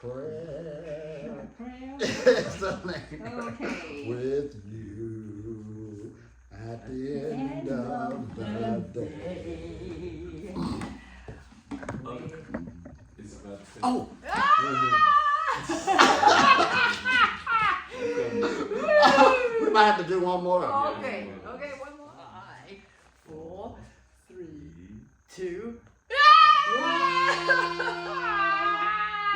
prayer. Prayer. Okay. With you at the end of the day. Oh! We might have to do one more. Okay, one more. 5, 4, 3, 2.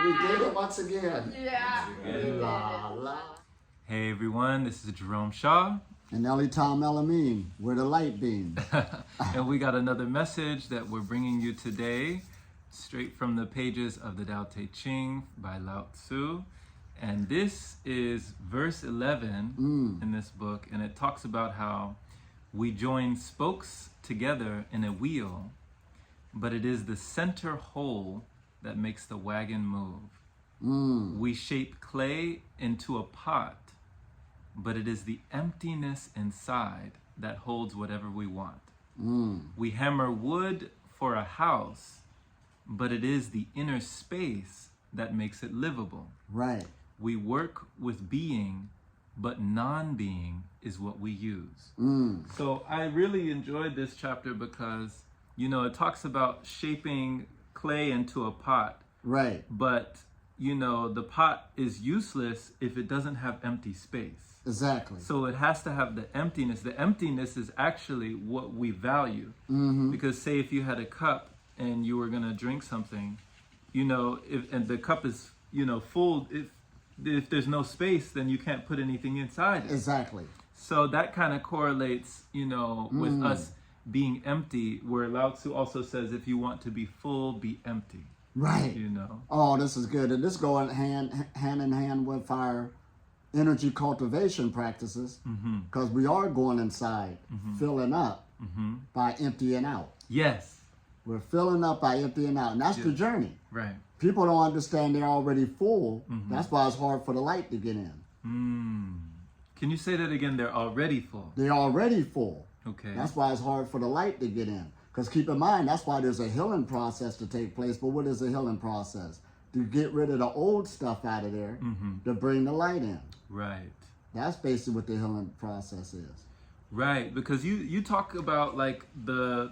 We did it once again. Yeah. La, la. Hey everyone, this is Jerome Shaw. And Elitom Elamin, we're the light beams. And we got another message that we're bringing you today, straight from the pages of the Dao Teaching by Lao Tzu. And this is verse 11 in this book, and it talks about how we join spokes together in a wheel, but it is the center hole that makes the wagon move. We shape clay into a pot, but it is the emptiness inside that holds whatever we want. We hammer wood for a house, but it is the inner space that makes it livable. Right. We work with being, but non-being is what we use. So I really enjoyed this chapter because, you know, it talks about shaping clay into a pot. Right. But, you know, the pot is useless if it doesn't have empty space. Exactly. So it has to have the emptiness. The emptiness is actually what we value. Because say if you had a cup and you were going to drink something, you know, and the cup is, you know, full, if there's no space, then you can't put anything inside it. Exactly. So that kind of correlates, you know, with us being empty, where Lao Tzu also says, if you want to be full, be empty. Right. You know. Oh, this is good. And this going hand in hand with our energy cultivation practices, because we are going inside, filling up by emptying out. Yes. We're filling up by emptying out. And that's the journey. Right. People don't understand they're already full. That's why it's hard for the light to get in. Can you say that again? They're already full. They're already full. Okay. That's why it's hard for the light to get in. Because keep in mind, that's why there's a healing process to take place. But what is a healing process? To get rid of the old stuff out of there to bring the light in. Right. That's basically what the healing process is. Right. Because you talk about like the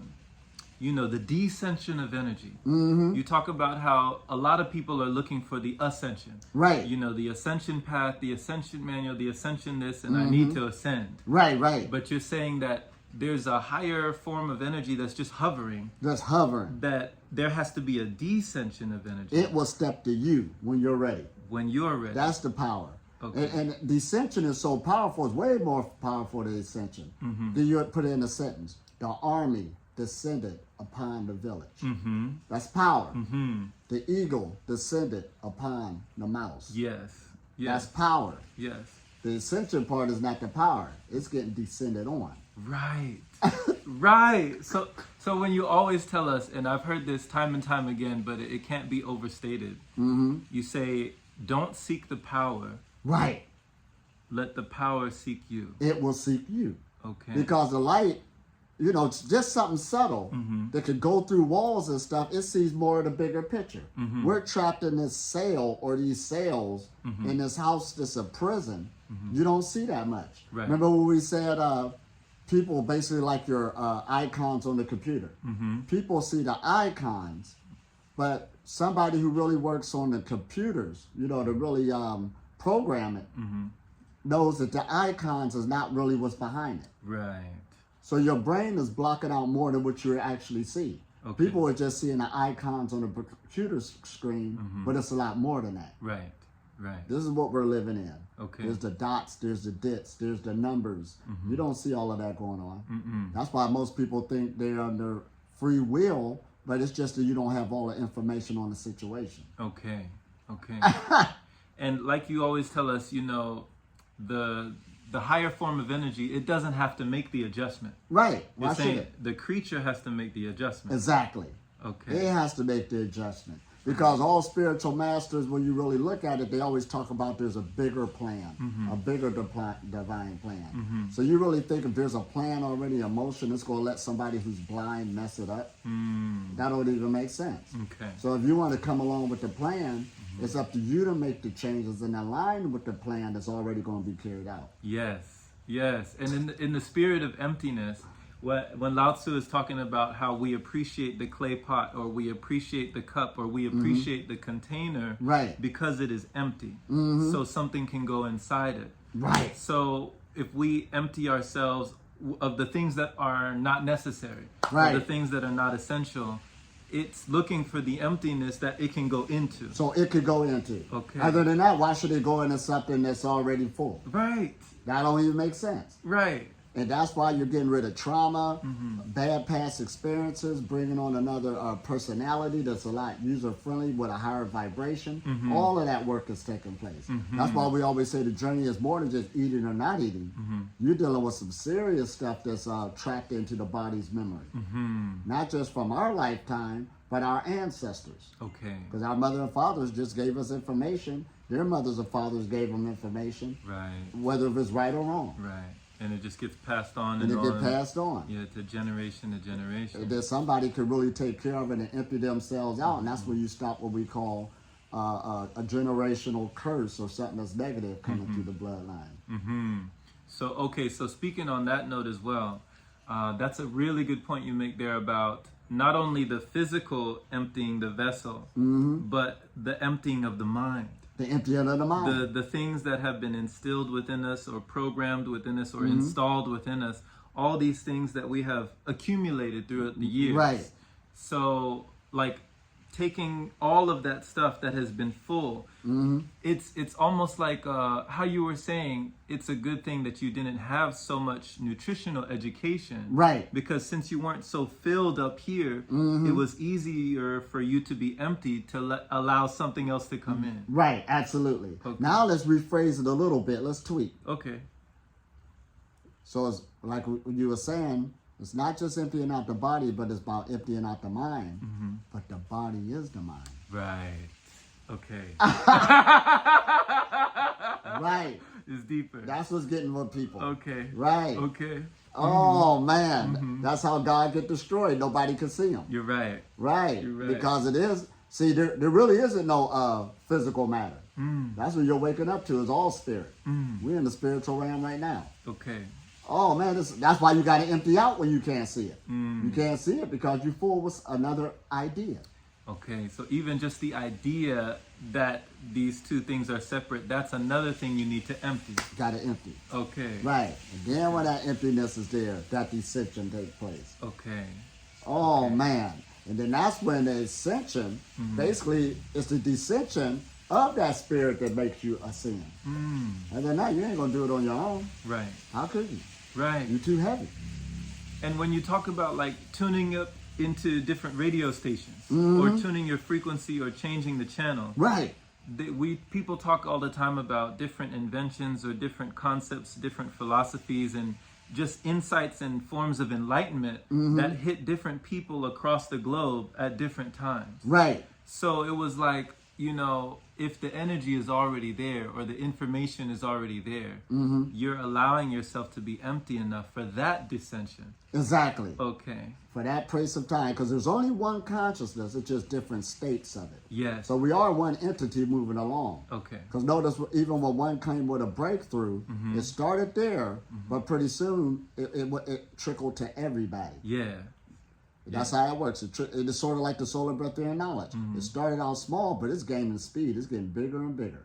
descension of energy. You talk about how a lot of people are looking for the ascension. Right. You know, the ascension path, the ascension manual, the ascension this, and I need to ascend. Right, right. But you're saying that there's a higher form of energy that's just hovering. Just hovering. That there has to be a descension of energy. It will step to you when you're ready. When you're ready. That's the power. Okay. And descension is so powerful. It's way more powerful than ascension. Then you put it in a sentence. The army descended upon the village. That's power. The eagle descended upon the mouse. Yes. That's power. Yes. The ascension part is not the power. It's getting descended on. Right. Right. So when you always tell us, and I've heard this time and time again, but it can't be overstated. You say, don't seek the power. Right. Let the power seek you. It will seek you. Okay. Because the light, you know, it's just something subtle that could go through walls and stuff. It sees more of the bigger picture. We're trapped in this cell or these cells in this house that's a prison. You don't see that much. Right. Remember when we said people basically like your icons on the computer. People see the icons, but somebody who really works on the computers, you know, to really program it, knows that the icons is not really what's behind it. Right. So your brain is blocking out more than what you actually see. Okay. People are just seeing the icons on the computer screen, but it's a lot more than that. Right. Right. This is what we're living in. Okay. There's the dots, there's the dits, there's the numbers. You don't see all of that going on. That's why most people think they're under free will, but it's just that you don't have all the information on the situation. Okay. Okay. And like you always tell us, you know, the higher form of energy, it doesn't have to make the adjustment. Right. You're Why should saying it? the creature has to make the adjustment. Exactly. Okay. It has to make the adjustment. Because all spiritual masters, when you really look at it, they always talk about there's a bigger plan, a bigger divine plan. So you really think if there's a plan already, a motion, it's going to let somebody who's blind mess it up? That don't even make sense. Okay. So if you want to come along with the plan, It's up to you to make the changes and align with the plan that's already going to be carried out. Yes, yes. And in the spirit of emptiness, when Lao Tzu is talking about how we appreciate the clay pot, or we appreciate the cup, or we appreciate the container, Right. because it is empty, so something can go inside it. Right. So if we empty ourselves of the things that are not necessary, Right. or the things that are not essential, it's looking for the emptiness that it can go into. So it could go into. Okay. Other than that, why should it go into something that's already full? Right, That don't even make sense. right. And that's why you're getting rid of trauma, bad past experiences, bringing on another personality that's a lot user-friendly with a higher vibration. All of that work is taking place. That's why we always say the journey is more than just eating or not eating. You're dealing with some serious stuff that's tracked into the body's memory. Not just from our lifetime, but our ancestors. Okay, Because our mother and fathers just gave us information. Their mothers and fathers gave them information, right, whether it's right or wrong. right. And it just gets passed on And and it get on. passed on. Yeah, to generation to generation. That somebody could really take care of it and empty themselves out, and that's when you stop what we call a generational curse or something that's negative coming through the bloodline. So, okay, so speaking on that note as well, that's a really good point you make there about not only the physical emptying the vessel, but the emptying of the mind. The emptying of the mind. The things that have been instilled within us, or programmed within us, or installed within us, all these things that we have accumulated throughout the years. Right. So, like, taking all of that stuff that has been full, it's almost like how you were saying, it's a good thing that you didn't have so much nutritional education. Right. Because since you weren't so filled up here, it was easier for you to be empty to allow something else to come in. Right, absolutely. Okay. Now let's rephrase it a little bit. Let's tweak. Okay. So it's like you were saying, it's not just emptying out the body, but it's about emptying out the mind. But the body is the mind. Right. Okay. Right. It's deeper. That's what's getting with people. Okay. Right. Okay. Oh, man. That's how God get destroyed. Nobody can see him. You're right. Right. You're right. Because it is. See, there really isn't no physical matter. That's what you're waking up to, is all spirit. We're in the spiritual realm right now. Okay. Oh, man, that's why you got to empty out when you can't see it. You can't see it because you're full with another idea. Okay. So even just the idea that these two things are separate, that's another thing you need to empty. Got to empty. Okay. Right. And then when that emptiness is there, that descension takes place. Okay. Oh, man. And then that's when the ascension, basically, it's the descension of that spirit that makes you ascend. And then now you ain't going to do it on your own. Right. How could you? Right. You're too heavy. And when you talk about like tuning up into different radio stations, or tuning your frequency, or changing the channel, Right. People talk all the time about different inventions, or different concepts, different philosophies, and just insights and forms of enlightenment that hit different people across the globe at different times. Right. So it was like, you know, if the energy is already there, or the information is already there, you're allowing yourself to be empty enough for that dissension. Exactly. Okay. For that place of time. Because there's only one consciousness. It's just different states of it. Yes. So we are one entity moving along. Okay. Because notice, even when one came with a breakthrough, it started there, but pretty soon it trickled to everybody. Yeah. That's how it works. It is sort of like the solar breatharian knowledge. It started out small, but it's gaining speed. It's getting bigger and bigger.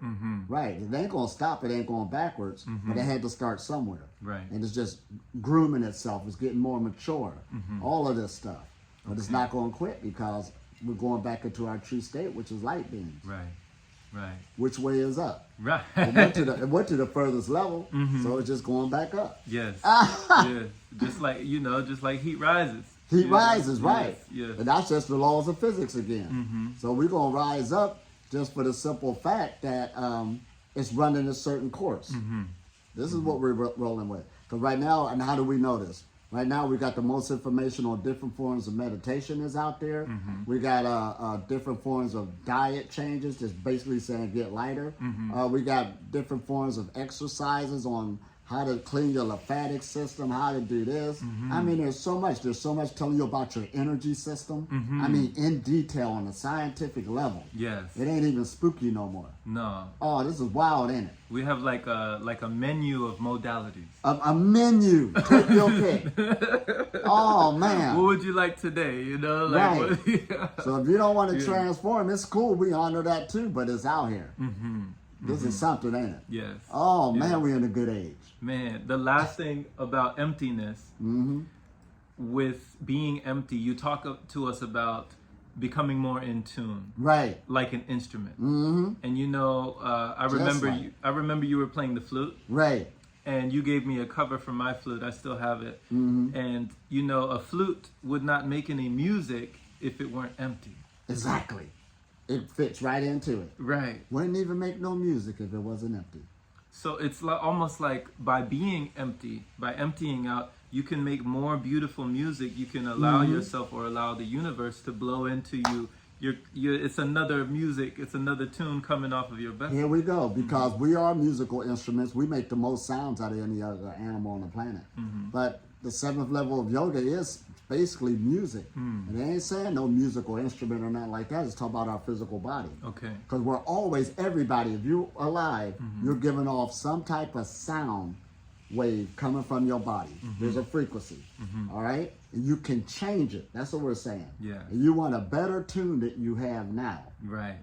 Right. It ain't going to stop. It ain't going backwards. But it had to start somewhere. Right. And it's just grooming itself. It's getting more mature. All of this stuff. But it's not going to quit because we're going back into our true state, which is light beings. Right. Right. Which way is up? Right. It went to the furthest level, so it's just going back up. Yes. Yes. Just like, you know, just like heat rises. Heat Yes. rises, right. Yes. And that's just the laws of physics again. So we're going to rise up just for the simple fact that it's running a certain course. This is what we're rolling with. Because right now, and how do we know this? Right now, we got the most information on different forms of meditation is out there. We got different forms of diet changes, just basically saying get lighter. We got different forms of exercises on how to clean your lymphatic system, how to do this. I mean, there's so much. There's so much telling you about your energy system. I mean, in detail on a scientific level. Yes. It ain't even spooky no more. No. Oh, this is wild, ain't it? We have like a menu of modalities. A menu. Take your pick. Oh, man. What would you like today? You know, like Right. So if you don't want to transform, it's cool. We honor that too, but it's out here. This is something, ain't it? Yes. Oh, man, we're in a good age. Man, the last thing about emptiness, with being empty, you talk to us about becoming more in tune, Right. like an instrument. And you know, I remember you were playing the flute, Right. and you gave me a cover for my flute. I still have it. And you know, a flute would not make any music if it weren't empty. Exactly. It fits right into it. Right. Wouldn't even make no music if it wasn't empty. So it's almost like by being empty, by emptying out, you can make more beautiful music. You can allow yourself or allow the universe to blow into you. It's another music. It's another tune coming off of your vessel. Here we go. Because we are musical instruments. We make the most sounds out of any other animal on the planet. But the 7th level of yoga is basically music. And they ain't saying no musical instrument or nothing like that. It's talking about our physical body. Okay. Because we're always, everybody, if you're alive, you're giving off some type of sound wave coming from your body. There's a frequency. All right? And you can change it. That's what we're saying. Yeah. And you want a better tune that you have now. Right.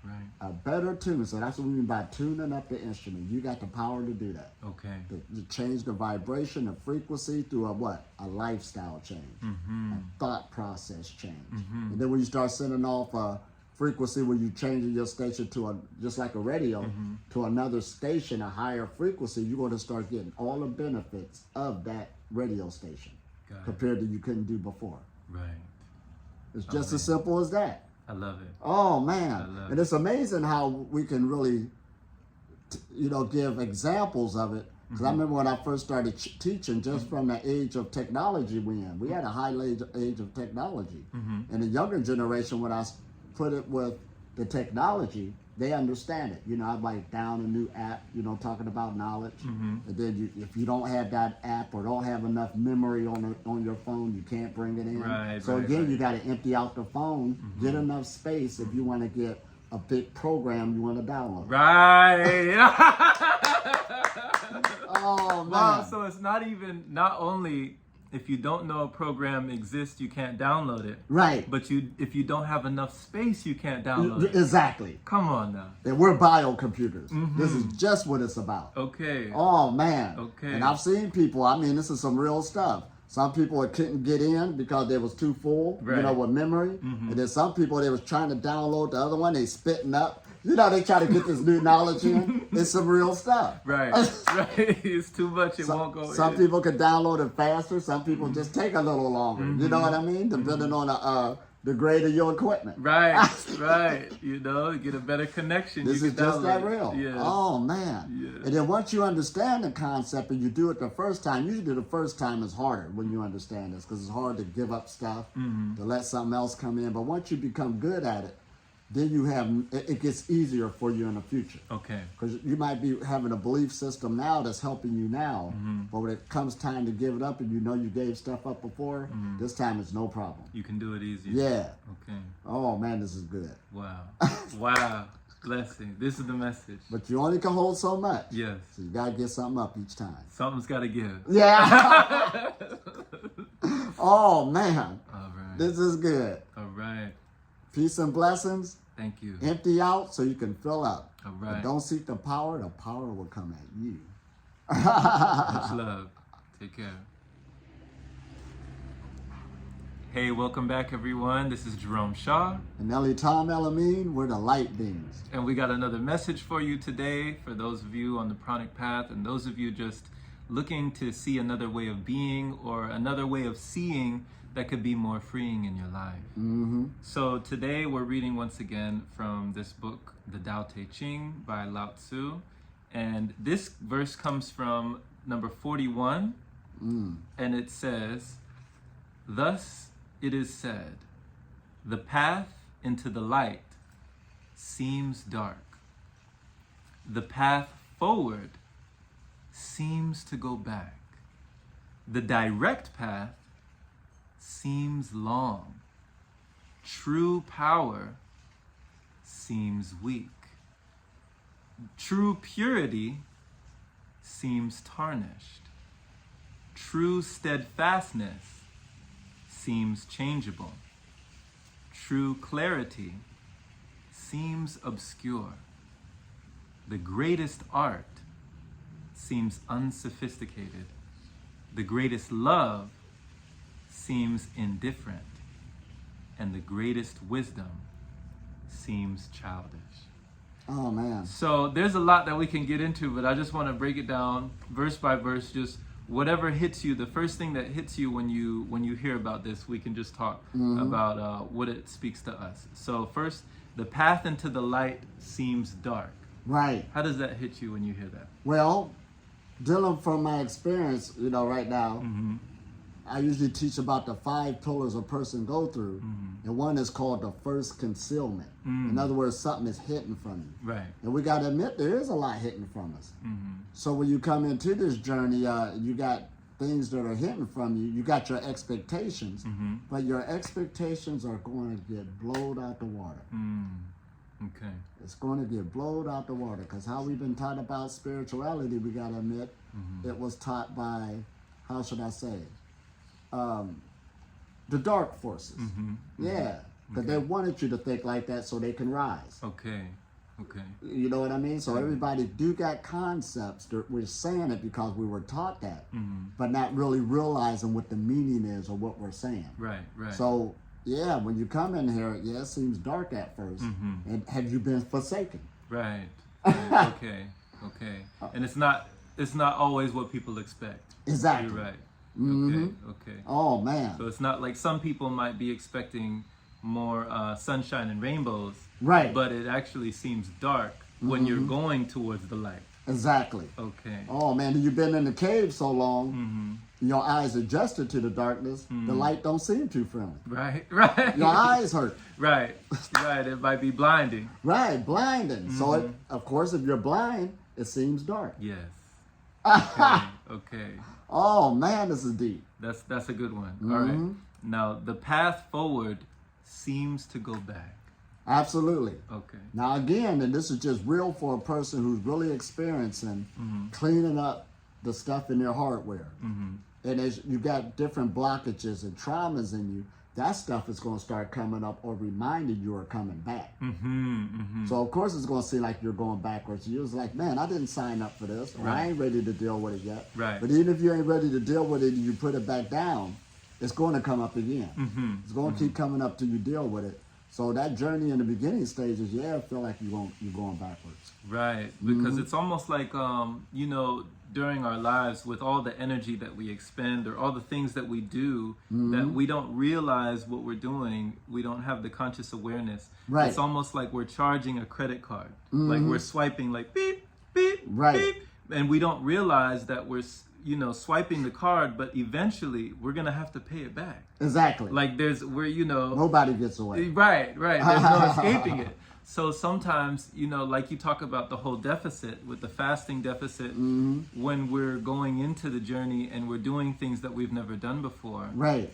Right. A better tune. So that's what we mean by tuning up the instrument. You got the power to do that. Okay. To change the vibration, the frequency through a what? A lifestyle change. A thought process change. And then when you start sending off a frequency where you changing your station to just like a radio, to another station, a higher frequency, you're going to start getting all the benefits of that radio station compared to you couldn't do before. Right. It's just as simple as that. I love it. Oh, man. And it's amazing how we can really, give examples of it. Because I remember when I first started teaching, just from the age of technology we had a high age of technology. And the younger generation, when I put it with the technology, they understand it. You know, I write down a new app, talking about knowledge. And then if you don't have that app or don't have enough memory on your phone, you can't bring it in. So again, you got to empty out the phone, get enough space if you want to get a big program you want to download. Right. Oh, man. Wow, so it's not only if you don't know a program exists, you can't download it. Right. But if you don't have enough space, you can't download it. Exactly. Come on now. And we're biocomputers. This is just what it's about. Okay. Oh, man. Okay. And I've seen people, this is some real stuff. Some people couldn't get in because they was too full, with memory. And then some people, they was trying to download the other one, they spitting up. They try to get this new knowledge in. It's some real stuff. Right. Right. It's too much. It won't go in. Some people can download it faster. Some people just take a little longer. You know what I mean? Depending on the grade of your equipment. Right. Right. Get a better connection. This is just that real. Yes. Oh, man. Yes. And then once you understand the concept and you do it the first time, usually the first time is harder when you understand this because it's hard to give up stuff, to let something else come in. But once you become good at it, then it gets easier for you in the future. Okay. Because you might be having a belief system now that's helping you now, but when it comes time to give it up and you gave stuff up before, this time it's no problem. You can do it easier. Yeah. Okay. Oh, man, this is good. Wow. Wow. Blessing. This is the message. But you only can hold so much. Yes. So you got to get something up each time. Something's got to give. Yeah. Oh, man. All right. This is good. All right. Peace and blessings. Thank you. Empty out so you can fill up. All right. But don't seek the power will come at you. Much love. Take care. Hey, welcome back, everyone. This is Jerome Shaw. And Elitom, Elamin, we're the light beings. And we got another message for you today, for those of you on the pranic path and those of you just looking to see another way of being or another way of seeing that could be more freeing in your life. So today we're reading once again from this book, the Dao Teaching by Lao Tzu. And this verse comes from number 41. And it says, "Thus it is said, the path into the light seems dark. The path forward seems to go back. The direct path seems long. True power seems weak. True purity seems tarnished. True steadfastness seems changeable. True clarity seems obscure. The greatest art seems unsophisticated. The greatest love seems indifferent. And the greatest wisdom seems childish. Oh man. So there's a lot that we can get into, but I just want to break it down verse by verse. Just whatever hits you, the first thing that hits you when you hear about this, we can just talk about what it speaks to us. So first, the path into the light seems dark. Right. How does that hit you when you hear that? Well, dealing from my experience, right now, I usually teach about the 5 pillars a person go through, and one is called the First Concealment. In other words, something is hidden from you. Right. And we got to admit there is a lot hidden from us. So when you come into this journey, you got things that are hidden from you. You got your expectations, but your expectations are going to get blown out the water. Okay. It's going to get blown out the water, because how we've been taught about spirituality, we got to admit, it was taught by, how should I say, the dark forces. Yeah, because they wanted you to think like that so they can rise. Okay. You know what I mean? So everybody do got concepts that we're saying it because we were taught that, but not really realizing what the meaning is or what we're saying. Right. So yeah, when you come in here, it seems dark at first. And have you been forsaken? Right. Okay. And it's not always what people expect. Exactly. You're right. Okay. Oh man. So it's not like some people might be expecting more sunshine and rainbows. Right. But it actually seems dark when you're going towards the light. Exactly. Okay. Oh man, you've been in the cave so long, your eyes adjusted to the darkness, the light don't seem too friendly. Right. Your eyes hurt. Right. It might be blinding. Right, blinding. So of course, if you're blind, it seems dark. Yes. Okay. Oh man, this is deep. That's a good one. All right. Now the path forward seems to go back. Absolutely. Okay. Now again, and this is just real for a person who's really experiencing cleaning up the stuff in their hardware. And as you got different blockages and traumas in you, that stuff is going to start coming up or reminding you are coming back. So of course it's going to seem like you're going backwards. You're just like, man, I didn't sign up for this, or I ain't ready to deal with it yet. Right. But even if you ain't ready to deal with it and you put it back down, it's going to come up again. It's going to keep coming up till you deal with it. So that journey in the beginning stages, I feel like you're going backwards. Right, because it's almost like, during our lives, with all the energy that we expend or all the things that we do, that we don't realize what we're doing, we don't have the conscious awareness. Right. It's almost like we're charging a credit card. Like we're swiping like beep, beep, Right. beep. And we don't realize that we're, swiping the card, but eventually we're going to have to pay it back. Exactly. Like nobody gets away. Right. There's no escaping it. So sometimes, like you talk about the whole deficit with the fasting deficit, when we're going into the journey and we're doing things that we've never done before, Right.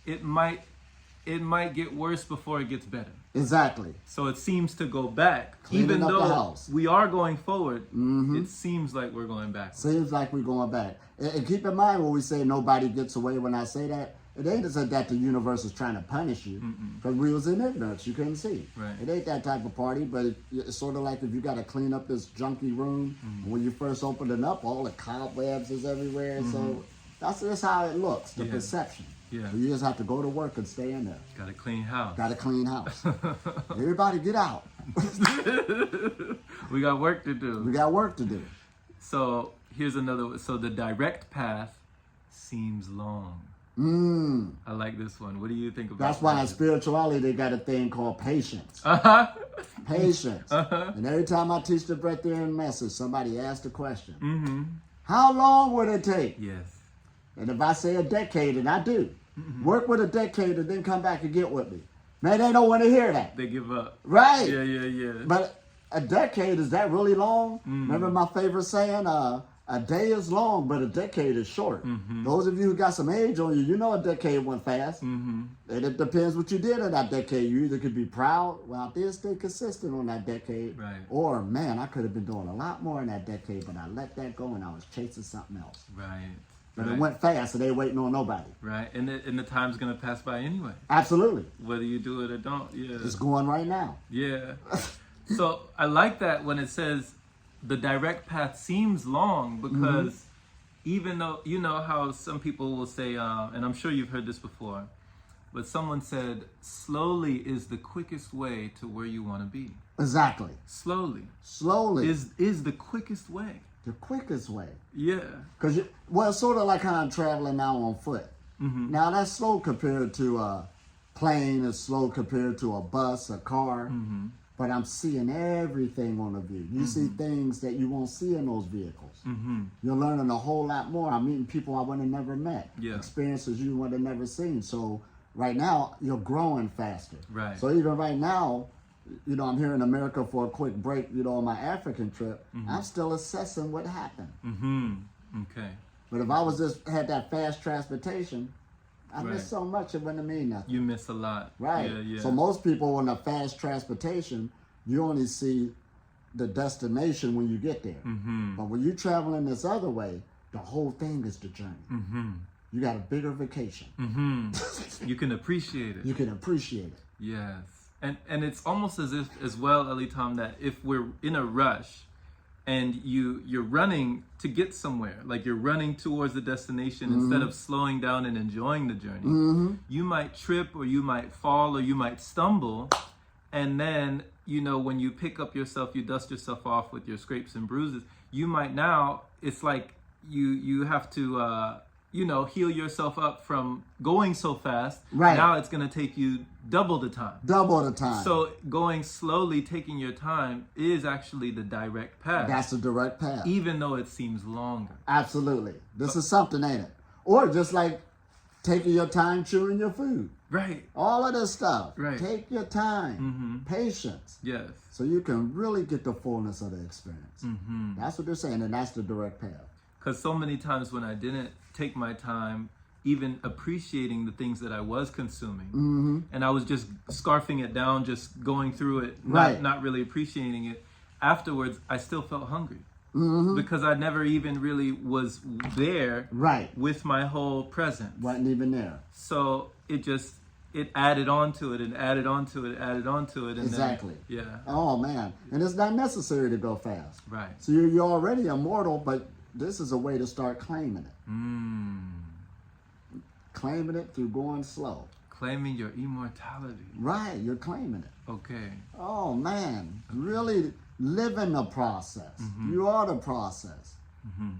It might get worse before it gets better. Exactly. So it seems to go back. Cleaning Even up the though house. we are going forward, it seems like we're going back. Seems like we're going back. And keep in mind when we say nobody gets away, when I say that, it ain't that the universe is trying to punish you, because we was in ignorance, you couldn't see. Right. It ain't that type of party, but it's sort of like if you got to clean up this junky room, when you first open it up, all the cobwebs is everywhere. So that's just how it looks, the perception. Yeah. So you just have to go to work and stay in there. Got a clean house. Got a clean house. Everybody get out. We got work to do. We got work to do. So here's another. So the direct path seems long. I like this one. What do you think about That's why in spirituality they got a thing called patience. Patience. And every time I teach the Breatharian message, somebody asks the question, how long would it take? Yes. And if I say a decade, and I do, work with a decade and then come back and get with me. Man, they don't want to hear that. They give up. Right. Yeah. But a decade, is that really long? Remember my favorite saying, a a day is long, but a decade is short. Those of you who got some age on you, you know a decade went fast. And it depends what you did in that decade. You either could be proud, well, I did stay consistent on that decade. Right. Or, man, I could have been doing a lot more in that decade, but I let that go and I was chasing something else. Right. But right. it went fast, and they waiting on nobody. Right. And the time's going to pass by anyway. Absolutely. Whether you do it or don't. Yeah. It's going right now. Yeah. So I like that when it says the direct path seems long, because even though, you know how some people will say, and I'm sure you've heard this before, but someone said, slowly is the quickest way to where you want to be. Exactly. Slowly is the quickest way. The quickest way. Yeah. Because, it's sort of like how I'm traveling now on foot. Now, that's slow compared to a plane. It's slow compared to a bus, a car. But I'm seeing everything on the view. You see things that you won't see in those vehicles. You're learning a whole lot more. I'm meeting people I would have never met. Yeah. Experiences you would have never seen. So right now, you're growing faster. Right. So even right now, you know, I'm here in America for a quick break, you know, on my African trip. I'm still assessing what happened. Okay. But if I was just had that fast transportation, I Right. missed so much it wouldn't mean nothing. You miss a lot. Right. Yeah, yeah. So most people on the fast transportation, you only see the destination when you get there. But when you're traveling this other way, the whole thing is the journey. You got a bigger vacation. You can appreciate it. You can appreciate it. Yes. And it's almost as if, as well, Elitom, that if we're in a rush and you're running to get somewhere, like you're running towards the destination instead of slowing down and enjoying the journey, you might trip, or you might fall, or you might stumble. And then, you know, when you pick up yourself, you dust yourself off with your scrapes and bruises, you might now, it's like you have to, you know, heal yourself up from going so fast. Right. Now it's going to take you double the time. Double the time. So going slowly, taking your time, is actually the direct path. That's the direct path. Even though it seems longer. Absolutely. This is something, ain't it? Or just like taking your time chewing your food. Right. All of this stuff. Right. Take your time. Patience. Yes. So you can really get the fullness of the experience. That's what they're saying, and that's the direct path. Because so many times when I didn't take my time even appreciating the things that I was consuming, and I was just scarfing it down, just going through it, not really appreciating it, afterwards I still felt hungry. Because I never even really was there with my whole presence. Wasn't even there. So it added on to it and added on to it, added on to it. And exactly. Then, yeah. Oh, man. And it's not necessary to go fast. Right. So you're already immortal, but this is a way to start claiming it. Claiming it through going slow. Claiming your immortality. Right. You're claiming it. Okay. Oh, man. Really living the process. You are the process.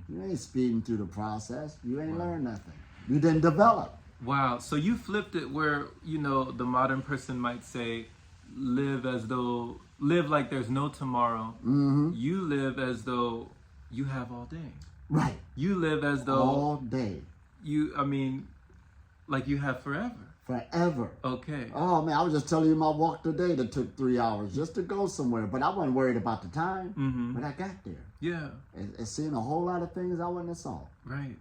You ain't speeding through the process. You ain't learned nothing. You didn't develop. Wow. So you flipped it where, you know, the modern person might say, live like there's no tomorrow. You live as though you have all day. Right. You live as though all day. Like you have forever. Forever. Okay. Oh, man, I was just telling you my walk today that took 3 hours just to go somewhere. But I wasn't worried about the time. But I got there. Yeah. And seeing a whole lot of things I wouldn't have saw. Right.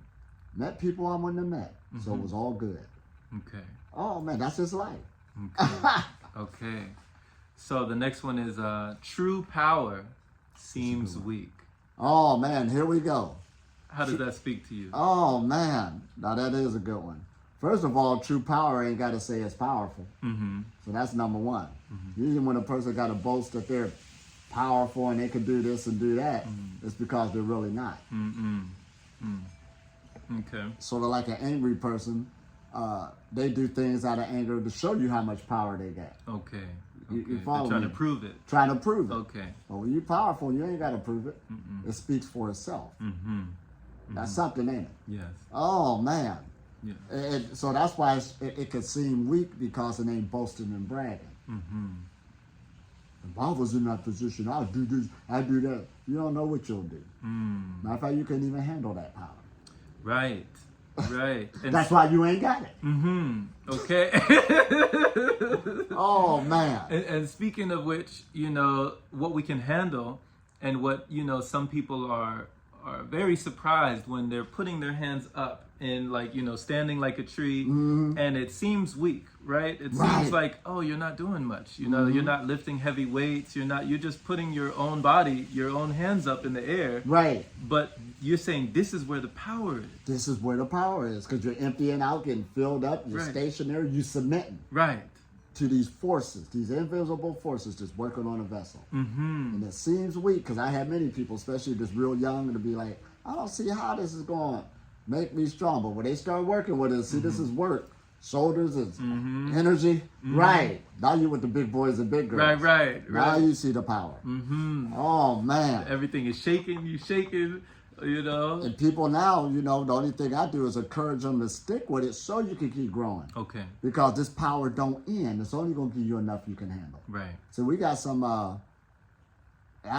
Met people I wouldn't have met. So it was all good. Okay. Oh, man, that's just life. Okay. Okay. So the next one is true power seems weak. Oh, man, here we go. How does that speak to you? Oh, man. Now, that is a good one. First of all, true power ain't got to say it's powerful. So that's number one. Usually when a person got to boast that they're powerful and they can do this and do that, it's because they're really not. Okay. Sort of like an angry person, they do things out of anger to show you how much power they got. Okay. You follow They're trying me? to prove it. Trying to prove it. Okay. But when you're powerful, you ain't got to prove it. It speaks for itself. That's something, ain't it? Yes. Oh, man. Yeah. So that's why it could seem weak, because it ain't boasting and bragging. If I was in that position, I'll do this, I do that. You don't know what you'll do. Matter of fact, you couldn't even handle that power. Right. Right. And that's why you ain't got it. Okay. Oh, man. And speaking of which, you know, what we can handle and what, you know, some people are are very surprised when they're putting their hands up and like, you know, standing like a tree, and it seems weak, right? It seems like, oh, you're not doing much. You know, you're not lifting heavy weights. You're just putting your own body, your own hands up in the air. Right. But you're saying this is where the power is. This is where the power is, because you're emptying out, getting filled up, you're stationary, you're submitting. Right. To these forces, these invisible forces just working on a vessel. And it seems weak, because I had many people, especially just real young, to be like, I don't see how this is going to make me strong. But when they start working with it, see, this is work. Shoulders is energy. Right. Now you with the big boys and big girls. Right. Now you see the power. Oh, man. Everything is shaking, you shaking, you know. And people now, you know, the only thing I do is encourage them to stick with it so you can keep growing. Okay. Because this power don't end. It's only going to give you enough you can handle. Right. So we got some, I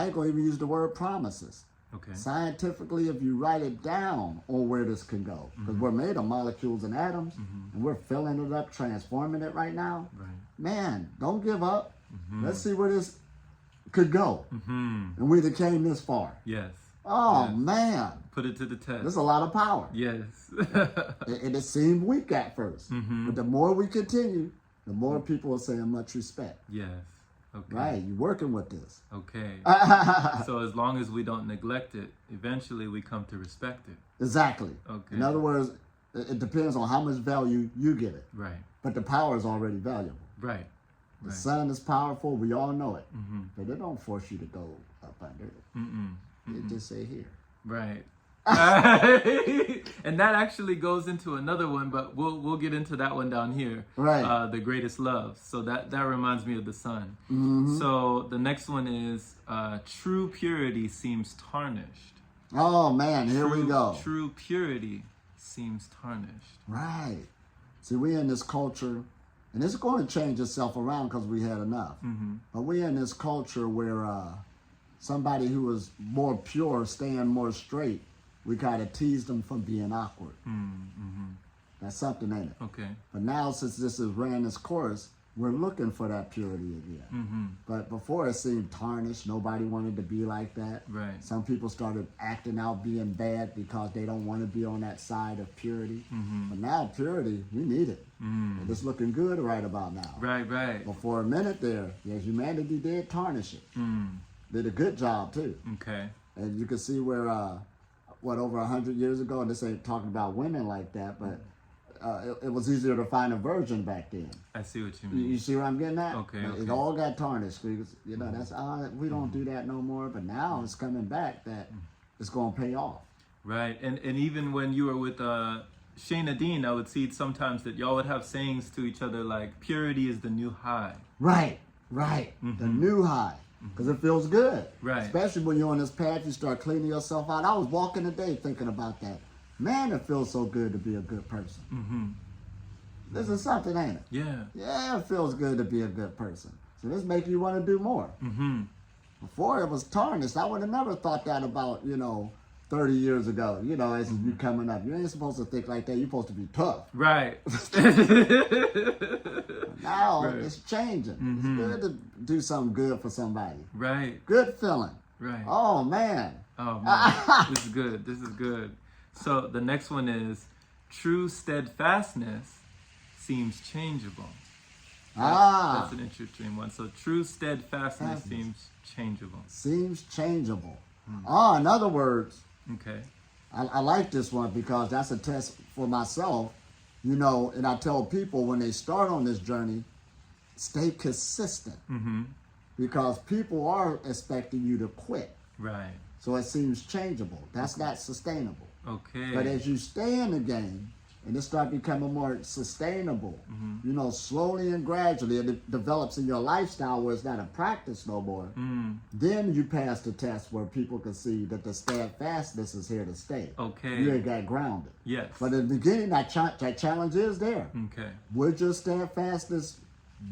ain't going to even use the word promises. Okay. Scientifically, if you write it down on where this can go, because we're made of molecules and atoms, and we're filling it up, transforming it right now. Right. Man, don't give up. Let's see where this could go. And we done came this far. Yes. Oh, Yes. man. Put it to the test. There's a lot of power. Yes. And it seemed weak at first. But the more we continue, the more people are saying much respect. Yes. Okay. Right, you're working with this. Okay. So as long as we don't neglect it, eventually we come to respect it. Exactly. Okay. In other words, it depends on how much value you give it. Right. But the power is already valuable. Right. The sun is powerful. We all know it. But they don't force you to go up under it. They just say here. Right. And that actually goes into another one, but we'll get into that one down here. Right. The greatest love. So that reminds me of the sun. So the next one is true purity seems tarnished. Oh, man, here we go. True purity seems tarnished. Right. See, we in this culture, and it's going to change itself around because we had enough. But we in this culture where somebody who is more pure, staying more straight, we kind of tease them from being awkward. That's something, ain't it? Okay. But now, since this has ran its course, we're looking for that purity again. But before it seemed tarnished. Nobody wanted to be like that. Right. Some people started acting out being bad because they don't want to be on that side of purity. But now purity, we need it. It's looking good right about now. Right. But for a minute there, humanity did tarnish it. Did a good job too. Okay. And you can see where, over 100 years ago, and this ain't talking about women like that, but it was easier to find a virgin back then. I see what you mean. You see where I'm getting at? Okay. It all got tarnished. Because, that's we don't do that no more. But now it's coming back that it's going to pay off. Right. And even when you were with Shayna Dean, I would see sometimes that y'all would have sayings to each other like, purity is the new high. Right. The new high. Because it feels good. Right. Especially when you're on this path, you start cleaning yourself out. I was walking today thinking about that. Man, it feels so good to be a good person. This is something, ain't it? Yeah. Yeah, it feels good to be a good person. So this makes you want to do more. Before it was tarnished. I would have never thought that about, 30 years ago, as you coming up. You ain't supposed to think like that. You're supposed to be tough. Right. Now it's changing. It's good to do something good for somebody. Right. Good feeling. Right. Oh, man. This is good. This is good. So the next one is true steadfastness seems changeable. That's an interesting one. So true steadfastness seems changeable. Seems changeable. In other words, Okay. I like this one because that's a test for myself, and I tell people when they start on this journey, stay consistent because people are expecting you to quit. Right. So it seems changeable. That's not sustainable. Okay. But as you stay in the game and it starts becoming more sustainable, slowly and gradually it develops in your lifestyle where it's not a practice no more, then you pass the test where people can see that the steadfastness is here to stay. Okay. You ain't got grounded. Yes. But in the beginning, that challenge is there. Okay. Would your steadfastness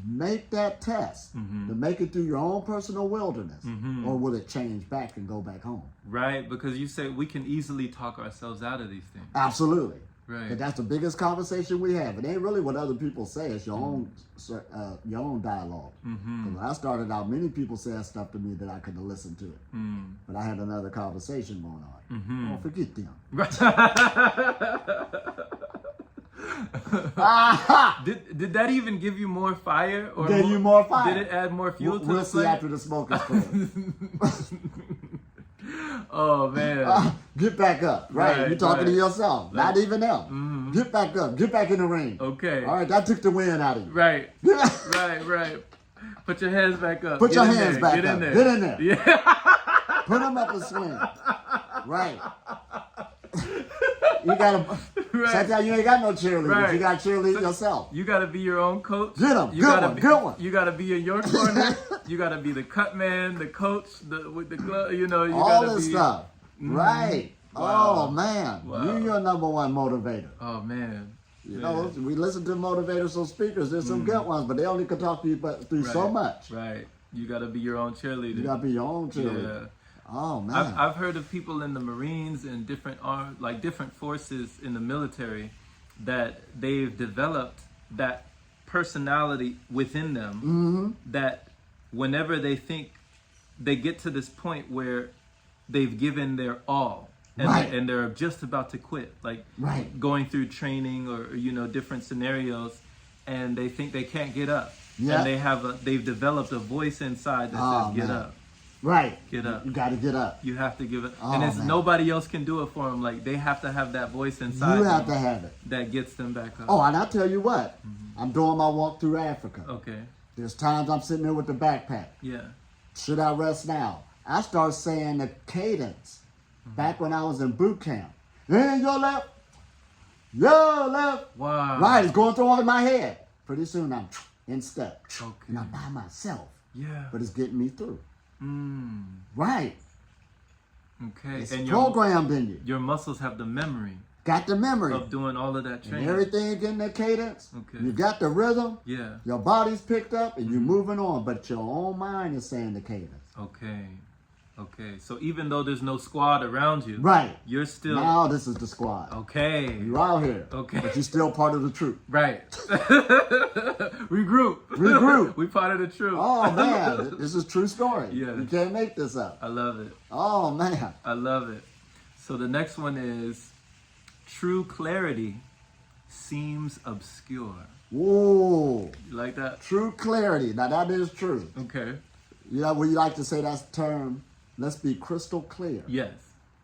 make that test to make it through your own personal wilderness, or will it change back and go back home? Right, because you say we can easily talk ourselves out of these things. Absolutely. Right. But that's the biggest conversation we have. It ain't really what other people say. It's your own dialogue. When I started out, many people said stuff to me that I couldn't listen to it. But I had another conversation going on. Don't forget them. Did that even give you more fire? Or Gave you more fire. Did it add more fuel to We'll the see flame? after the smoke is cleared. Oh man. Get back up. Right. You're talking to yourself. Not even them. Get back up. Get back in the ring. Okay. All right. That took the wind out of you. Right. Right. Put your hands back up. Put Get your in hands there. back Get up. in there. Get in there. Yeah. Put them up and swing. Right. You gotta. Right. Sometimes you ain't got no cheerleaders. Right. You got to cheerlead yourself. You got to be your own coach. Get 'em. You Good gotta one. be, Good one. You got to be in your corner. You got to be the cut man, the coach, with the glove. You know, you All gotta this be, stuff. Right. Wow. Oh man. Wow. You're your number one motivator. Oh man. You know, we listen to motivators on speakers. There's some good ones, but they only can talk to you through so much. Right. You got to be your own cheerleader. You gotta be your own cheerleader. Yeah. Oh man. I've heard of people in the Marines and different different forces in the military that they've developed that personality within them that whenever they think they get to this point where they've given their all and they're just about to quit, like going through training or different scenarios, and they think they can't get up. Yeah. And they've developed a voice inside that says get up. Right. Get up. You got to get up. You have to give it. Oh, and it's man. nobody else can do it for them. Like, they have to have that voice inside You them have to have it. that gets them back up. Oh, and I'll tell you what. I'm doing my walk through Africa. Okay. There's times I'm sitting there with the backpack. Yeah. Should I rest now? I start saying the cadence back when I was in boot camp. In your left. Your left. Wow. Right. It's going through all in my head. Pretty soon I'm in step. Okay. And I'm by myself. Yeah. But it's getting me through. Mm. Right. Okay. It's And programmed in you. your muscles have the memory Got the memory. of doing all of that And training. everything in the cadence. Okay. You got the rhythm. Yeah. Your body's picked up and you're moving on. But your own mind is saying the cadence. Okay. Okay. So even though there's no squad around you, Right. you're still Now this is the squad. okay. You're out here. Okay. But you're still part of the troop. Right. Regroup. Regroup. We part of the troop. Oh man, this is true story. Yeah. You can't make this up. I love it. Oh man. I love it. So the next one is true clarity seems obscure. Whoa. You like that? True clarity. Now that is true. Okay. You know, we like to say that's the term, let's be crystal clear. Yes.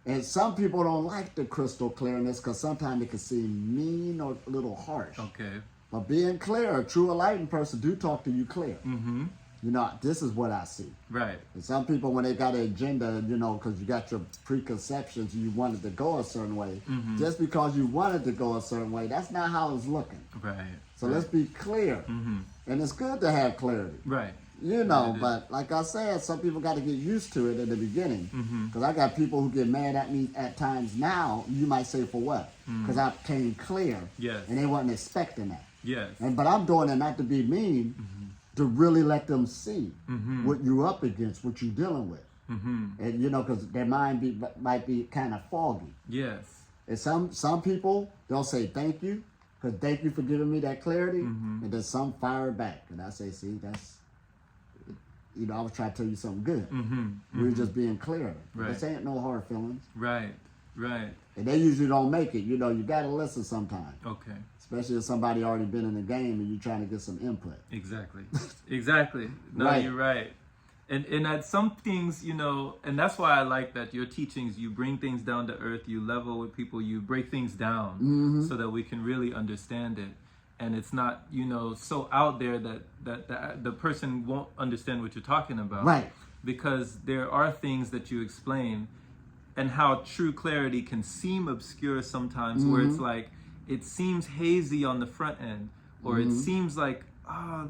And some people don't like the crystal clearness because sometimes it can seem mean or a little harsh. Okay. But being clear, a true enlightened person do talk to you clear. Mm-hmm. You know, this is what I see. Right. And some people, when they got an agenda, you know, because you got your preconceptions, you wanted to go a certain way. Mm-hmm. Just because you wanted to go a certain way, that's not how it's looking. Right. So let's be clear. Mm-hmm. And it's good to have clarity. Right. You know, It is. but like I said, some people got to get used to it in the beginning. Mm-hmm. Because I got people who get mad at me at times now. You might say, for what? Because I came clear. Yes. And they wasn't expecting that. Yes. But I'm doing it not to be mean, to really let them see what you're up against, what you're dealing with. Mm-hmm. And, you know, because their mind might be kind of foggy. Yes. And some people, they'll say thank you, because thank you for giving me that clarity. And then some fire back. And I say, see, that's, you know, I was trying to tell you something good. We were just being clear. Right. This ain't no hard feelings. Right. Right. And they usually don't make it. You know, you got to listen sometimes. Okay. Especially if somebody already been in the game and you're trying to get some input. Exactly. Exactly. No, Right. you're right. And at some things, you know, and that's why I like that your teachings, you bring things down to earth, you level with people, you break things down so that we can really understand it. And it's not, you know, so out there that the person won't understand what you're talking about. Right. Because there are things that you explain and how true clarity can seem obscure sometimes where it's like, it seems hazy on the front end, or it seems like,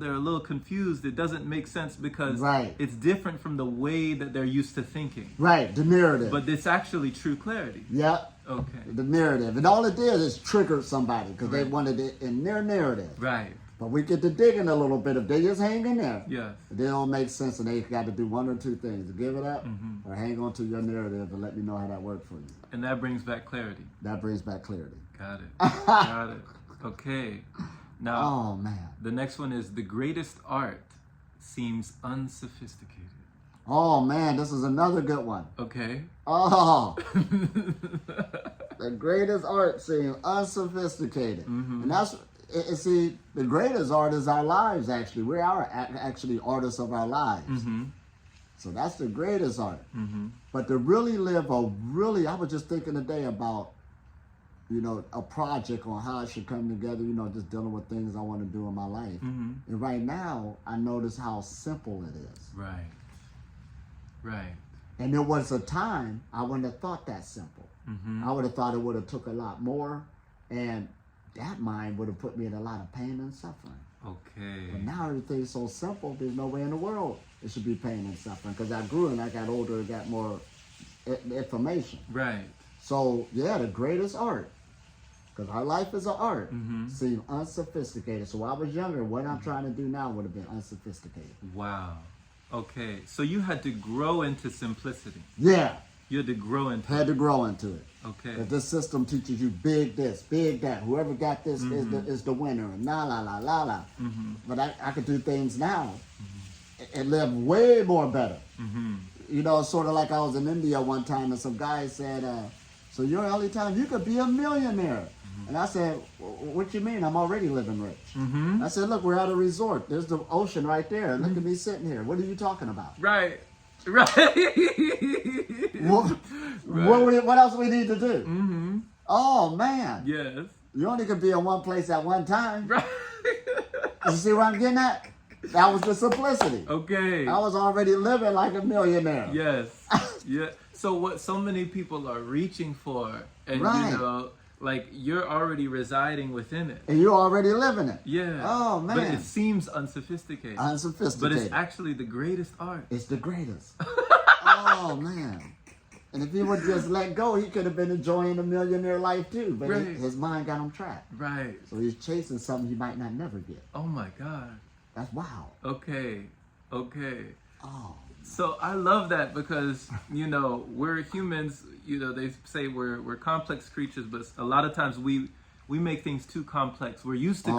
they're a little confused. It doesn't make sense because it's different from the way that they're used to thinking. Right, the narrative. But it's actually true clarity. Yep. Okay. The narrative. And all it did is trigger somebody because they wanted it in their narrative. Right. But we get to digging a little bit. If they just hang in there, Yes. they don't make sense, and they got to do one or two things: give it up or hang on to your narrative and let me know how that worked for you. And that brings back clarity. That brings back clarity. Got it. Got it. Okay. Now, Oh man. the next one is the greatest art seems unsophisticated. Oh man, this is another good one. Okay. Oh, the greatest art seems unsophisticated, and that's. See, the greatest art is our lives. Actually, we are actually artists of our lives. So that's the greatest art. But to really live I was just thinking today about, a project on how it should come together. Just dealing with things I want to do in my life. And right now, I notice how simple it is. Right. Right. And there was a time I wouldn't have thought that simple. I would have thought it would have took a lot more, and that mind would have put me in a lot of pain and suffering. Okay. But now everything's so simple, there's no way in the world it should be pain and suffering, because I grew and I got older and got more information. Right. So, yeah, the greatest art, because our life is an art, seemed unsophisticated. So when I was younger, what I'm trying to do now would have been unsophisticated. Wow. Okay. So you had to grow into simplicity. Yeah. You had to grow into Had to grow into it. Okay. But this system teaches you big this, big that. Whoever got this is the winner. And la la la la la. But I could do things now and live way more better. Sort of like I was in India one time and some guy said, so you're Elitom, you could be a millionaire. And I said, what you mean? I'm already living rich. I said, look, we're at a resort. There's the ocean right there. Look at me sitting here. What are you talking about? Right. Right. What else we need to do? Oh, man. Yes. You only could be in one place at one time. Right. You see what I'm getting at? That was the simplicity. Okay. I was already living like a millionaire. Yes. Yeah. So what so many people are reaching for, and Right. like you're already residing within it. And you're already living it. Yeah. Oh, man. But it seems unsophisticated. Unsophisticated. But it's actually the greatest art. It's the greatest. Oh, man. And if he would just let go, he could have been enjoying a millionaire life too. But Right. his mind got him trapped. Right. So he's chasing something he might not never get. Oh my God. That's wild. Okay. Okay. Oh. So I love that because, we're humans, they say we're complex creatures, but a lot of times we make things too complex. We're used to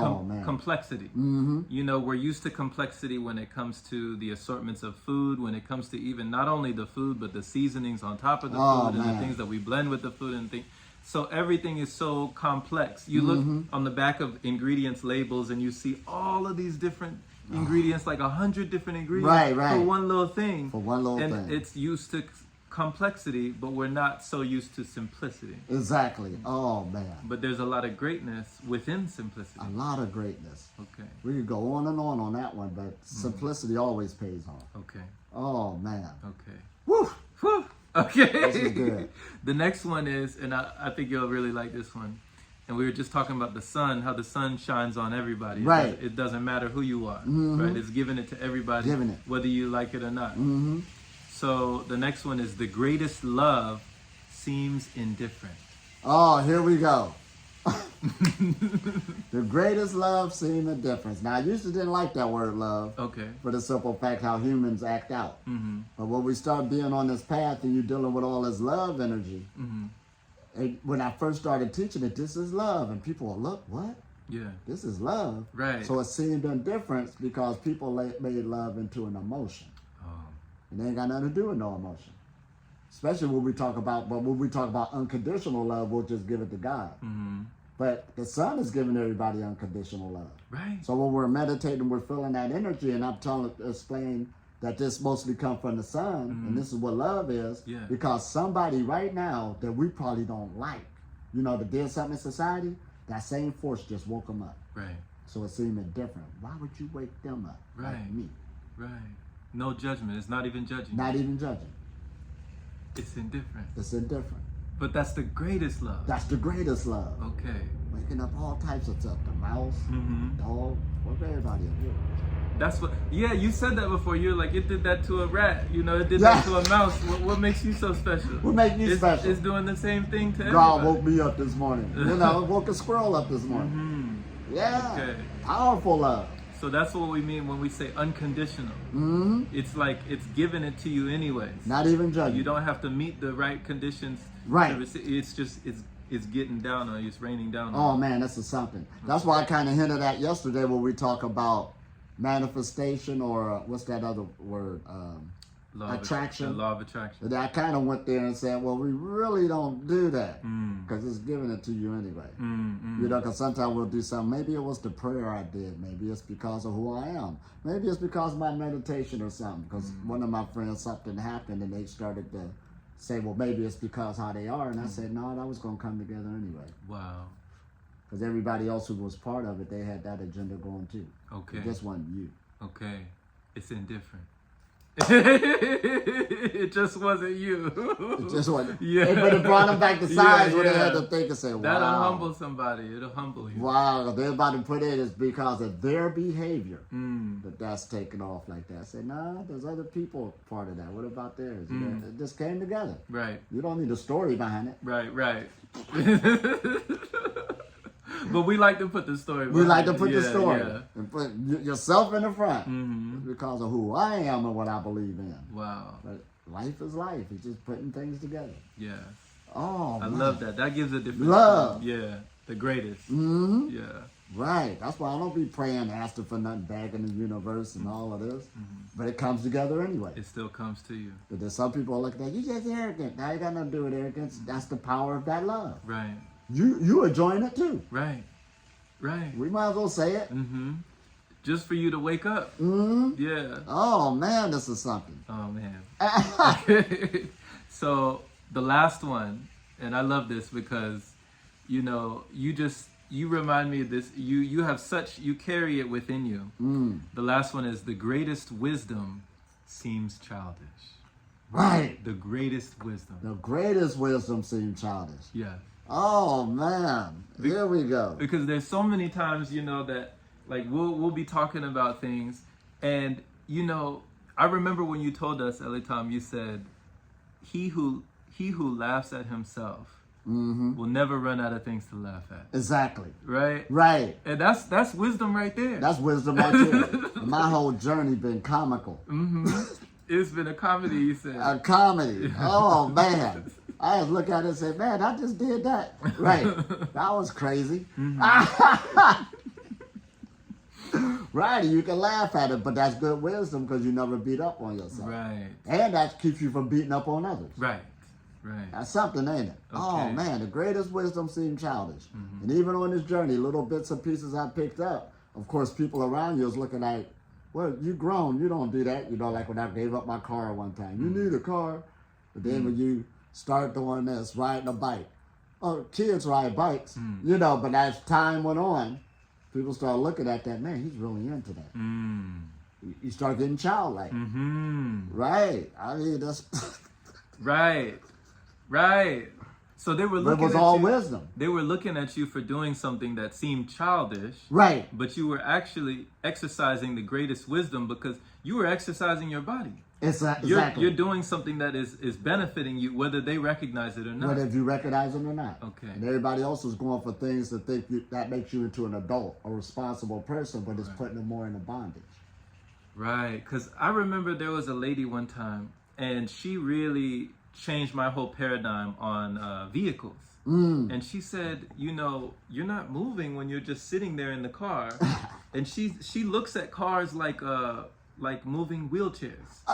complexity. We're used to complexity when it comes to the assortments of food, when it comes to even not only the food, but the seasonings on top of the food and the things that we blend with the food and things. So everything is so complex. You look on the back of ingredients labels and you see all of these different ingredients, like 100 different ingredients for one little thing. For one little thing. And it's used to complexity, but we're not so used to simplicity. Exactly. Oh, man. But there's a lot of greatness within simplicity. A lot of greatness. Okay. We could go on and on that one, but simplicity always pays off. Okay. Oh, man. Okay. Woo! Whew. Okay. This is good. The next one is, and I think you'll really like this one. And we were just talking about the sun, how the sun shines on everybody. Right. It doesn't matter who you are. Right. It's giving it to everybody, Giving it. whether you like it or not. So the next one is the greatest love seems indifferent. Oh, here we go. The greatest love seems indifference. Now, I usually didn't like that word love. Okay. For the simple fact how humans act out. But when we start being on this path and you're dealing with all this love energy, and when I first started teaching it, this is love. And people will look, what? Yeah. This is love. Right. So it seemed indifference because people made love into an emotion. Oh. And they ain't got nothing to do with no emotion. Especially when we talk about unconditional love, we'll just give it to God. But the sun is giving everybody unconditional love. Right. So when we're meditating, we're feeling that energy, and I'm explain that this mostly comes from the sun, and this is what love is. Yeah. Because somebody right now that we probably don't like, that did something in society, that same force just woke them up. Right. So it seemed indifferent. Why would you wake them up like Right. me? Right. No judgment. It's not even judging. Not even judging. It's indifferent. It's indifferent. But that's the greatest love. That's the greatest love. Okay. Waking up all types of stuff. The mouse, dog, what everybody in here. That's what. Yeah, you said that before. You're like, it did that to a rat. It did that to a mouse. What makes you so special? What makes you special? It's doing the same thing to God everybody. woke me up this morning. Woke a squirrel up this morning. Yeah. Okay. Powerful love. So that's what we mean when we say unconditional. It's like it's giving it to you anyways. Not even judging. You don't have to meet the right conditions. Right. To receive. It's just it's getting down on you. It's raining down on Oh you. man, that's something. That's why I kind of hinted at yesterday when we talk about manifestation or what's that other word? Law of Attraction. The law of attraction. And I kind of went there and said, well, we really don't do that because it's giving it to you anyway. You know, because sometimes we'll do something. Maybe it was the prayer I did. Maybe it's because of who I am. Maybe it's because of my meditation or something. Because one of my friends, something happened and they started to say, well, maybe it's because how they are. And I said, no, that was going to come together anyway. Wow. Because everybody else who was part of it, they had that agenda going too. Okay. It just wasn't you. Okay. It's indifferent. It just wasn't you. It just wasn't. Yeah. But it brought them back to size Yeah, when they yeah. had to think and say, wow. That'll humble somebody. It'll humble you. Wow, they're about to put it is because of their behavior that's taken off like that. I said, nah, there's other people part of that. What about theirs? It just came together. Right. You don't need a story behind it. Right. But we like to put the story. We like to put the Yeah, story yeah. and put yourself in the front because of who I am and what I believe in. Wow. But life is life. It's just putting things together. Yeah. Oh, I man. love that. That gives a different Love. Yeah. The greatest. Yeah. Right. That's why I don't be praying, asking for nothing back in the universe and all of this. But it comes together anyway. It still comes to you. But there's some people looking at you just arrogant. Now you got nothing to do with arrogance. That's the power of that love. Right. You enjoying it too. Right. We might as well say it. Just for you to wake up. Yeah. Oh man, this is something. Oh man. So the last one, and I love this because, you know, you remind me of this. You have you carry it within you. The last one is the greatest wisdom seems childish. Right. The greatest wisdom. The greatest wisdom seems childish. Yeah. Oh man, here we go. Because there's so many times, you know, that like we'll be talking about things, and you know, I remember when you told us, Elitom, you said, he who laughs at himself will never run out of things to laugh at. Exactly. Right? Right. And that's wisdom right there. That's wisdom right there. My whole journey been comical. It's been a comedy, you said. A comedy. Oh man. I just look at it and say, man, I just did that. Right. That was crazy. Right. You can laugh at it, but that's good wisdom because you never beat up on yourself. Right. And that keeps you from beating up on others. Right. That's something, ain't it? Oh Okay. man, the greatest wisdom seemed childish. And even on this journey, little bits and pieces I picked up, of course, people around you is looking like, well, you grown, you don't do that. You know, like when I gave up my car one time. You need a car. But then when you start doing this, riding a bike. Oh, kids ride bikes, you know, but as time went on, people start looking at that, man, he's really into that. You start getting childlike. Right. I mean, that's... Right. So they were It looking was at all you. wisdom. They were looking at you for doing something that seemed childish. Right. But you were actually exercising the greatest wisdom because you were exercising your body. Exactly. You're doing something that is benefiting you, whether they recognize it or not. Whether if you recognize them or not. Okay. And everybody else is going for things that that makes you into an adult, a responsible person, but it's putting them more into bondage. Right. Because I remember there was a lady one time, and she really changed my whole paradigm on vehicles. And she said, you know, you're not moving when you're just sitting there in the car. And she looks at cars like moving wheelchairs.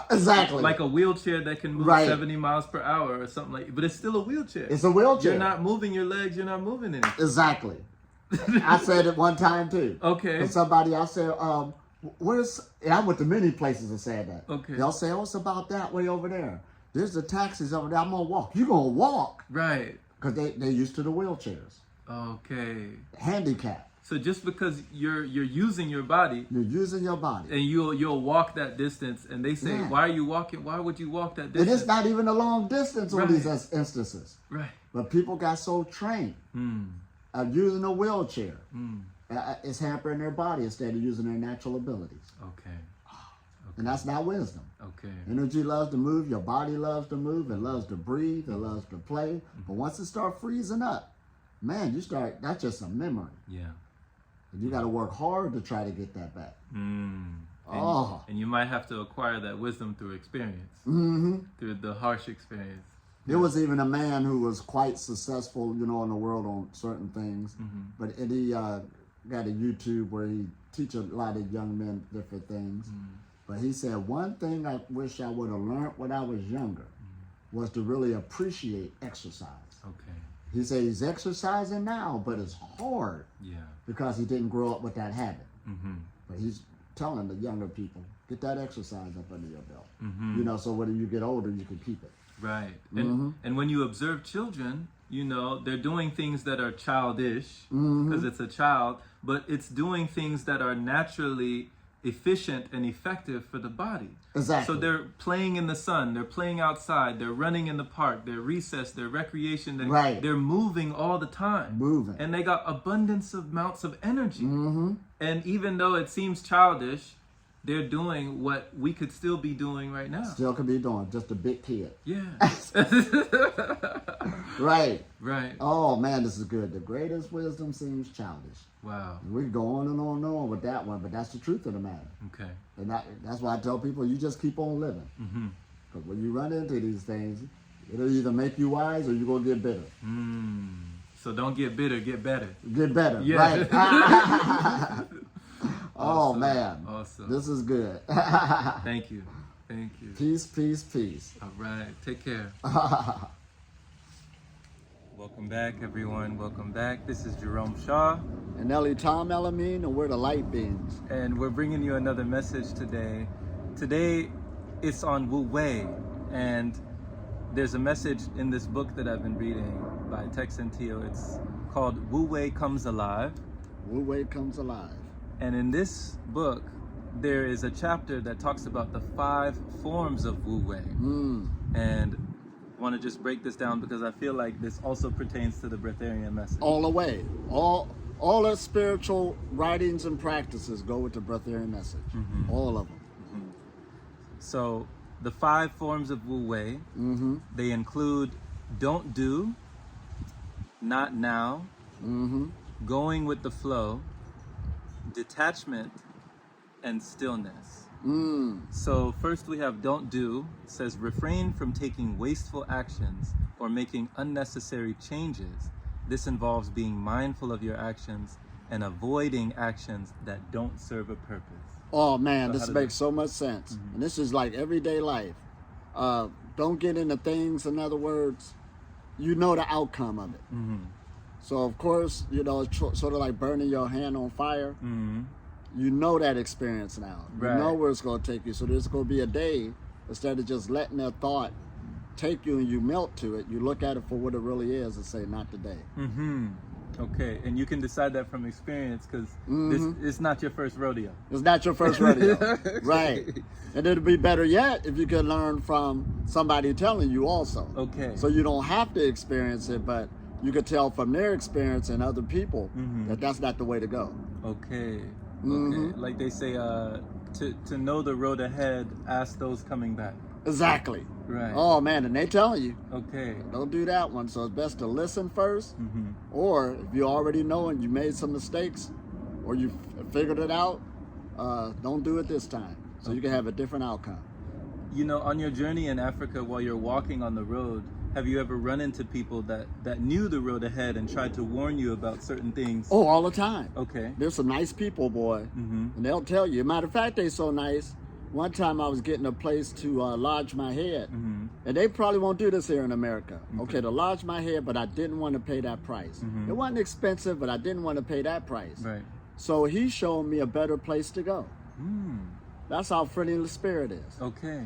Exactly. Like a wheelchair that can move 70 miles per hour or something like, but it's still a wheelchair. It's a wheelchair. You're not moving your legs, you're not moving anything. Exactly. I said it one time too. Okay. And somebody, I said, and I went to many places and said that. Okay. They'll say, oh, it's about that way over there. There's the taxis over there. I'm going to walk. You're going to walk. Right. Because they're used to the wheelchairs. Okay. Handicap. So just because you're using your body, You're using your body. and you'll walk that distance, and they say, Yeah. why are you walking? Why would you walk that And distance? it's not even a long distance on Right. these instances. Right. But people got so trained of using a wheelchair. It's hampering their body instead of using their natural abilities. Okay. And that's not wisdom. Okay. Energy loves to move. Your body loves to move. It loves to breathe. It loves to play. But once it starts freezing up, man, that's just a memory. Yeah. And you got to work hard to try to get that back. And you might have to acquire that wisdom through experience, through the harsh experience. There was even a man who was quite successful, you know, in the world on certain things. But he got a YouTube where he teach a lot of young men different things. But he said, one thing I wish I would have learned when I was younger was to really appreciate exercise. Okay. He said he's exercising now, but it's hard because he didn't grow up with that habit. But he's telling the younger people, get that exercise up under your belt. You know, so when you get older, you can keep it. Right. And when you observe children, you know, they're doing things that are childish because it's a child, but it's doing things that are naturally efficient and effective for the body. Exactly. So they're playing in the sun, they're playing outside, they're running in the park, they're recess, they're recreation, they're moving all the time. Moving. And they got abundance of amounts of energy. And even though it seems childish, they're doing what we could still be doing right now. Still could be doing, just a big kid. Yeah. Right. Right. Oh man, this is good. The greatest wisdom seems childish. Wow. We can go on and on and on with that one, but that's the truth of the matter. Okay. And that's why I tell people, you just keep on living. Because when you run into these things, it'll either make you wise or you're going to get bitter. So don't get bitter, get better. Get better, Yeah. right. Awesome. Oh man, Awesome. this is good. Thank you. Thank you. Peace, peace, peace. All right. Take care. Welcome back, everyone. Welcome back. This is Jerome Shaw. And Elitom, Elamin, and we're the light beings. And we're bringing you another message today. Today, it's on Wu Wei. And there's a message in this book that I've been reading by Tex and Teo. It's called Wu Wei Comes Alive. Wu Wei comes alive. And in this book, there is a chapter that talks about the 5 forms of Wu Wei. And I want to just break this down because I feel like this also pertains to the Breatharian message. All the way. All the spiritual writings and practices go with the Breatharian message. All of them. So the 5 forms of Wu Wei, they include don't do, not now, going with the flow, detachment, and stillness. So first we have don't do. It says refrain from taking wasteful actions or making unnecessary changes. This involves being mindful of your actions and avoiding actions that don't serve a purpose. Oh man, So this makes so much sense. And this is like everyday life. Don't get into things, in other words, you know the outcome of it. So of course, you know, it's sort of like burning your hand on fire. You know that experience now. You know where it's going to take you. So there's going to be a day, instead of just letting that thought take you and you melt to it, you look at it for what it really is and say, not today. Okay, and you can decide that from experience because this is not your first rodeo. It's not your first rodeo. Right. And it'd be better yet if you could learn from somebody telling you also. Okay. So you don't have to experience it, but you could tell from their experience and other people that that's not the way to go. Okay. Okay. Like they say, to know the road ahead, ask those coming back. Exactly. Right. Oh man, and they telling you, Okay. don't do that one. So it's best to listen first, or if you already know and you made some mistakes, or you figured it out, don't do it this time. So you can have a different outcome. You know, on your journey in Africa, while you're walking on the road, have you ever run into people that knew the road ahead and tried to warn you about certain things? Oh, all the time. Okay. There's some nice people, boy, and they'll tell you. Matter of fact, they so nice. One time I was getting a place to lodge my head, and they probably won't do this here in America. Okay, to lodge my head, but I didn't want to pay that price. It wasn't expensive, but I didn't want to pay that price. Right. So he showed me a better place to go. That's how friendly the spirit is. Okay.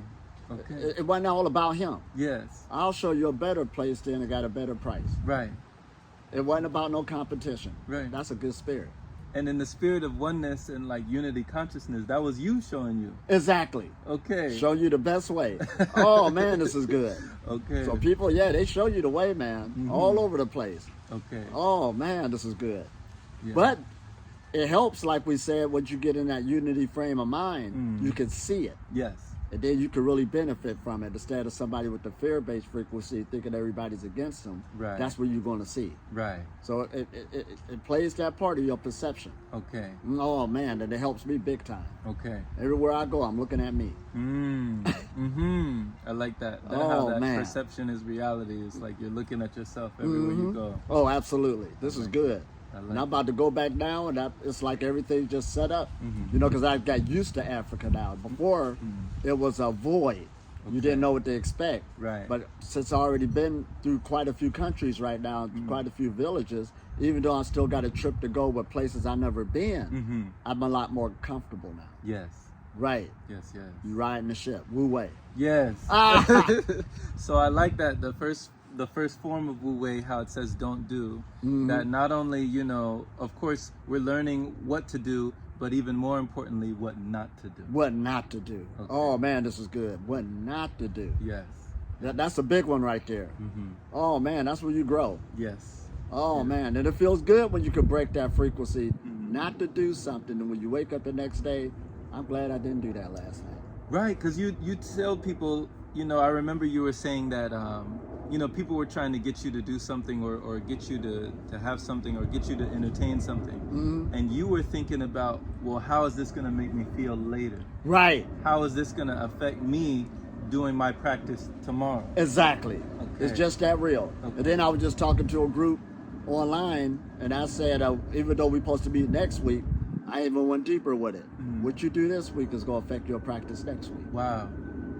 Okay. It wasn't all about him. Yes. I'll show you a better place then and got a better price. Right. It wasn't about no competition. Right. That's a good spirit. And in the spirit of oneness and like unity consciousness, that was you showing you. Exactly. Okay. Show you the best way. Oh man, this is good. Okay. So people, yeah, they show you the way, man, all over the place. Okay. Oh man, this is good. Yeah. But it helps, like we said, once you get in that unity frame of mind, you can see it. Yes. And then you can really benefit from it instead of somebody with the fear-based frequency thinking everybody's against them. Right. That's what you're going to see. Right. So it plays that part of your perception. Okay. Oh man, and it helps me big time. Okay. Everywhere I go, I'm looking at me. I like that. How that perception is reality. It's like you're looking at yourself everywhere you go. Oh, absolutely. This is good. like and I'm about to go back now, and it's like everything just set up. You know, because I got used to Africa now. Before, it was a void. You didn't know what to expect. Right. But since I've already been through quite a few countries right now, quite a few villages, even though I still got a trip to go with places I've never been, I'm a lot more comfortable now. Yes. Right. Yes, yes. You riding the ship. Wu Wei. Yes. So I like that the first form of Wu Wei, how it says don't do, that not only, you know, of course we're learning what to do, but even more importantly, what not to do. What not to do. Okay. Oh man, this is good. What not to do. Yes. That's a big one right there. Oh man, that's where you grow. Yes. Oh man, and it feels good when you can break that frequency, not to do something, and when you wake up the next day, I'm glad I didn't do that last night. Right, because you tell people, you know, I remember you were saying that, you know, people were trying to get you to do something or get you to have something or get you to entertain something. And you were thinking about, well, how is this going to make me feel later? Right. How is this going to affect me doing my practice tomorrow? Exactly. Okay. It's just that real. Okay. And then I was just talking to a group online, and I said, even though we're supposed to meet next week, I even went deeper with it. What you do this week is going to affect your practice next week. Wow.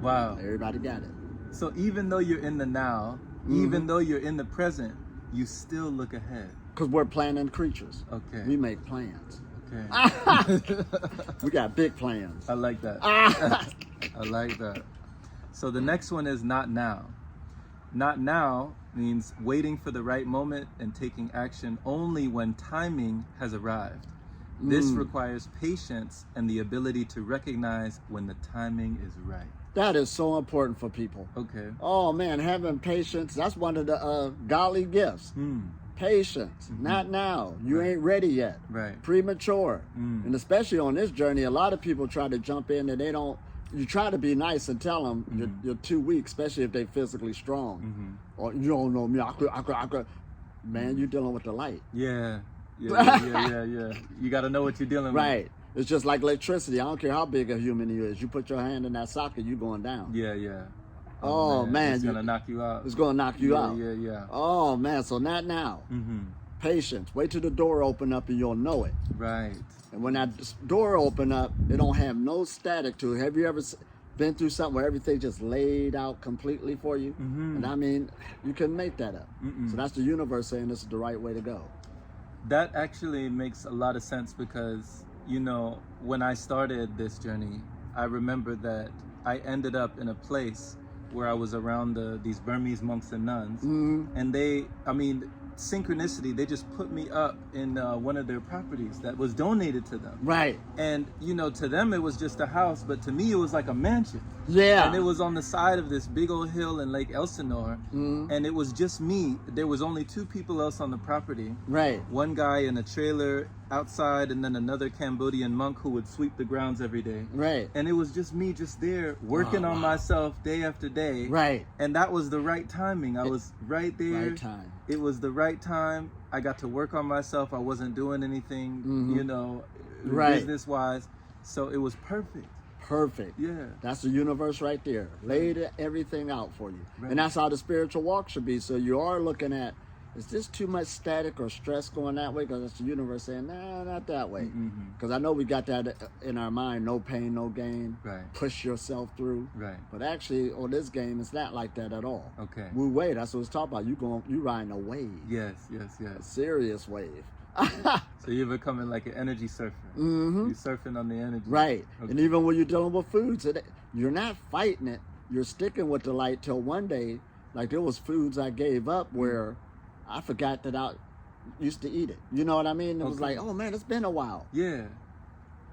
Wow. Everybody got it. So even though you're in the now, even though you're in the present, you still look ahead. Because we're planning creatures. Okay. We make plans. Okay. We got big plans. I like that. I like that. So the next one is not now. Not now means waiting for the right moment and taking action only when timing has arrived. This requires patience and the ability to recognize when the timing is right. That is so important for people. Okay. Oh man, having patience, that's one of the godly gifts. Patience. Not now. You ain't ready yet. Right. Premature. And especially on this journey, a lot of people try to jump in and they don't. You try to be nice and tell them you're too weak, especially if they're physically strong. Or you don't know me. I could. Man, you're dealing with the light. Yeah. Yeah. You got to know what you're dealing with. Right. It's just like electricity. I don't care how big a human you is. You put your hand in that socket, you going down. Yeah. Oh man. It's going to knock you out. It's going to knock you out. Yeah. Oh man. So not now. Patience. Wait till the door open up and you'll know it. Right. And when that door open up, it don't have no static to it. Have you ever been through something where everything just laid out completely for you? And I mean, you couldn't make that up. So that's the universe saying this is the right way to go. That actually makes a lot of sense because, you know, when I started this journey, I remember that I ended up in a place where I was around these Burmese monks and nuns. And synchronicity, they just put me up in one of their properties that was donated to them. Right. And, you know, to them it was just a house, but to me it was like a mansion. Yeah. And it was on the side of this big old hill in Lake Elsinore. And it was just me. There was only 2 people else on the property. Right. One guy in a trailer outside, and then another Cambodian monk who would sweep the grounds every day. Right. And it was just me just there working on myself day after day. Right. And that was the right timing. I was right there. Right time. It was the right time. I got to work on myself. I wasn't doing anything, you know, business-wise. So it was perfect. Perfect. Yeah. That's the universe right there. Laid everything out for you. Right. And that's how the spiritual walk should be. So you are looking at, is this too much static or stress going that way? Because that's the universe saying, nah, not that way. Because I know we got that in our mind, no pain, no gain. Right. Push yourself through. Right. But actually, on this game, it's not like that at all. Okay. Wu Wei, that's what it's talking about. You riding a wave. Yes. A serious wave. So you're becoming like an energy surfer. You're surfing on the energy. Right. Okay. And even when you're dealing with foods, you're not fighting it. You're sticking with the light till one day, like there was foods I gave up where I forgot that I used to eat it. You know what I mean? It was like, oh man, it's been a while. Yeah.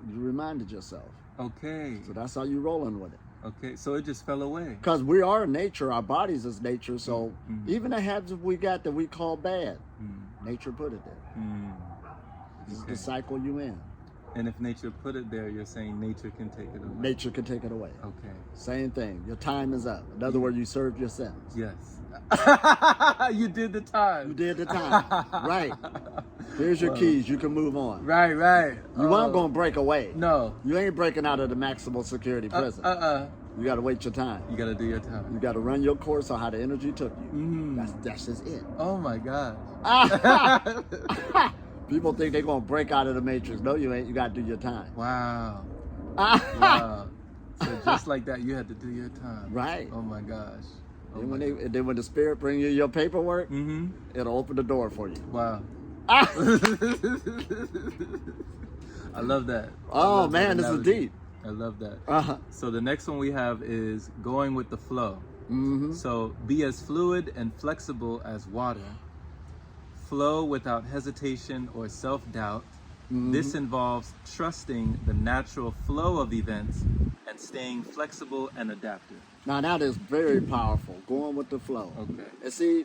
You reminded yourself. Okay. So that's how you rolling with it. Okay. So it just fell away. Because we are nature. Our bodies is nature. So even the habits we got that we call bad, nature put it there. This is the cycle you in. And if nature put it there, you're saying nature can take it away. Nature can take it away. Okay. Same thing. Your time is up. In other words, you served your sentence. Yes. You did the time. You did the time. Right. Here's your keys. You can move on. Right, right. You weren't going to break away. No. You ain't breaking out of the maximum security prison. You got to wait your time. You got to do your time. You got to run your course on how the energy took you. That's just it. Oh my gosh. People think they're going to break out of the matrix. No, you ain't. You got to do your time. Wow. Wow. So just like that, you had to do your time. Right. Oh my gosh. Oh And my then when the spirit bring you your paperwork, Mm-hmm. it'll open the door for you. Wow. I love that. Oh man, this is deep. I love that. Uh-huh. So the next one we have is going with the flow. Mm-hmm. So be as fluid and flexible as water. Flow without hesitation or self-doubt. Mm-hmm. This involves trusting the natural flow of events and staying flexible and adaptive. Now that is very powerful. Going with the flow. Okay. And see,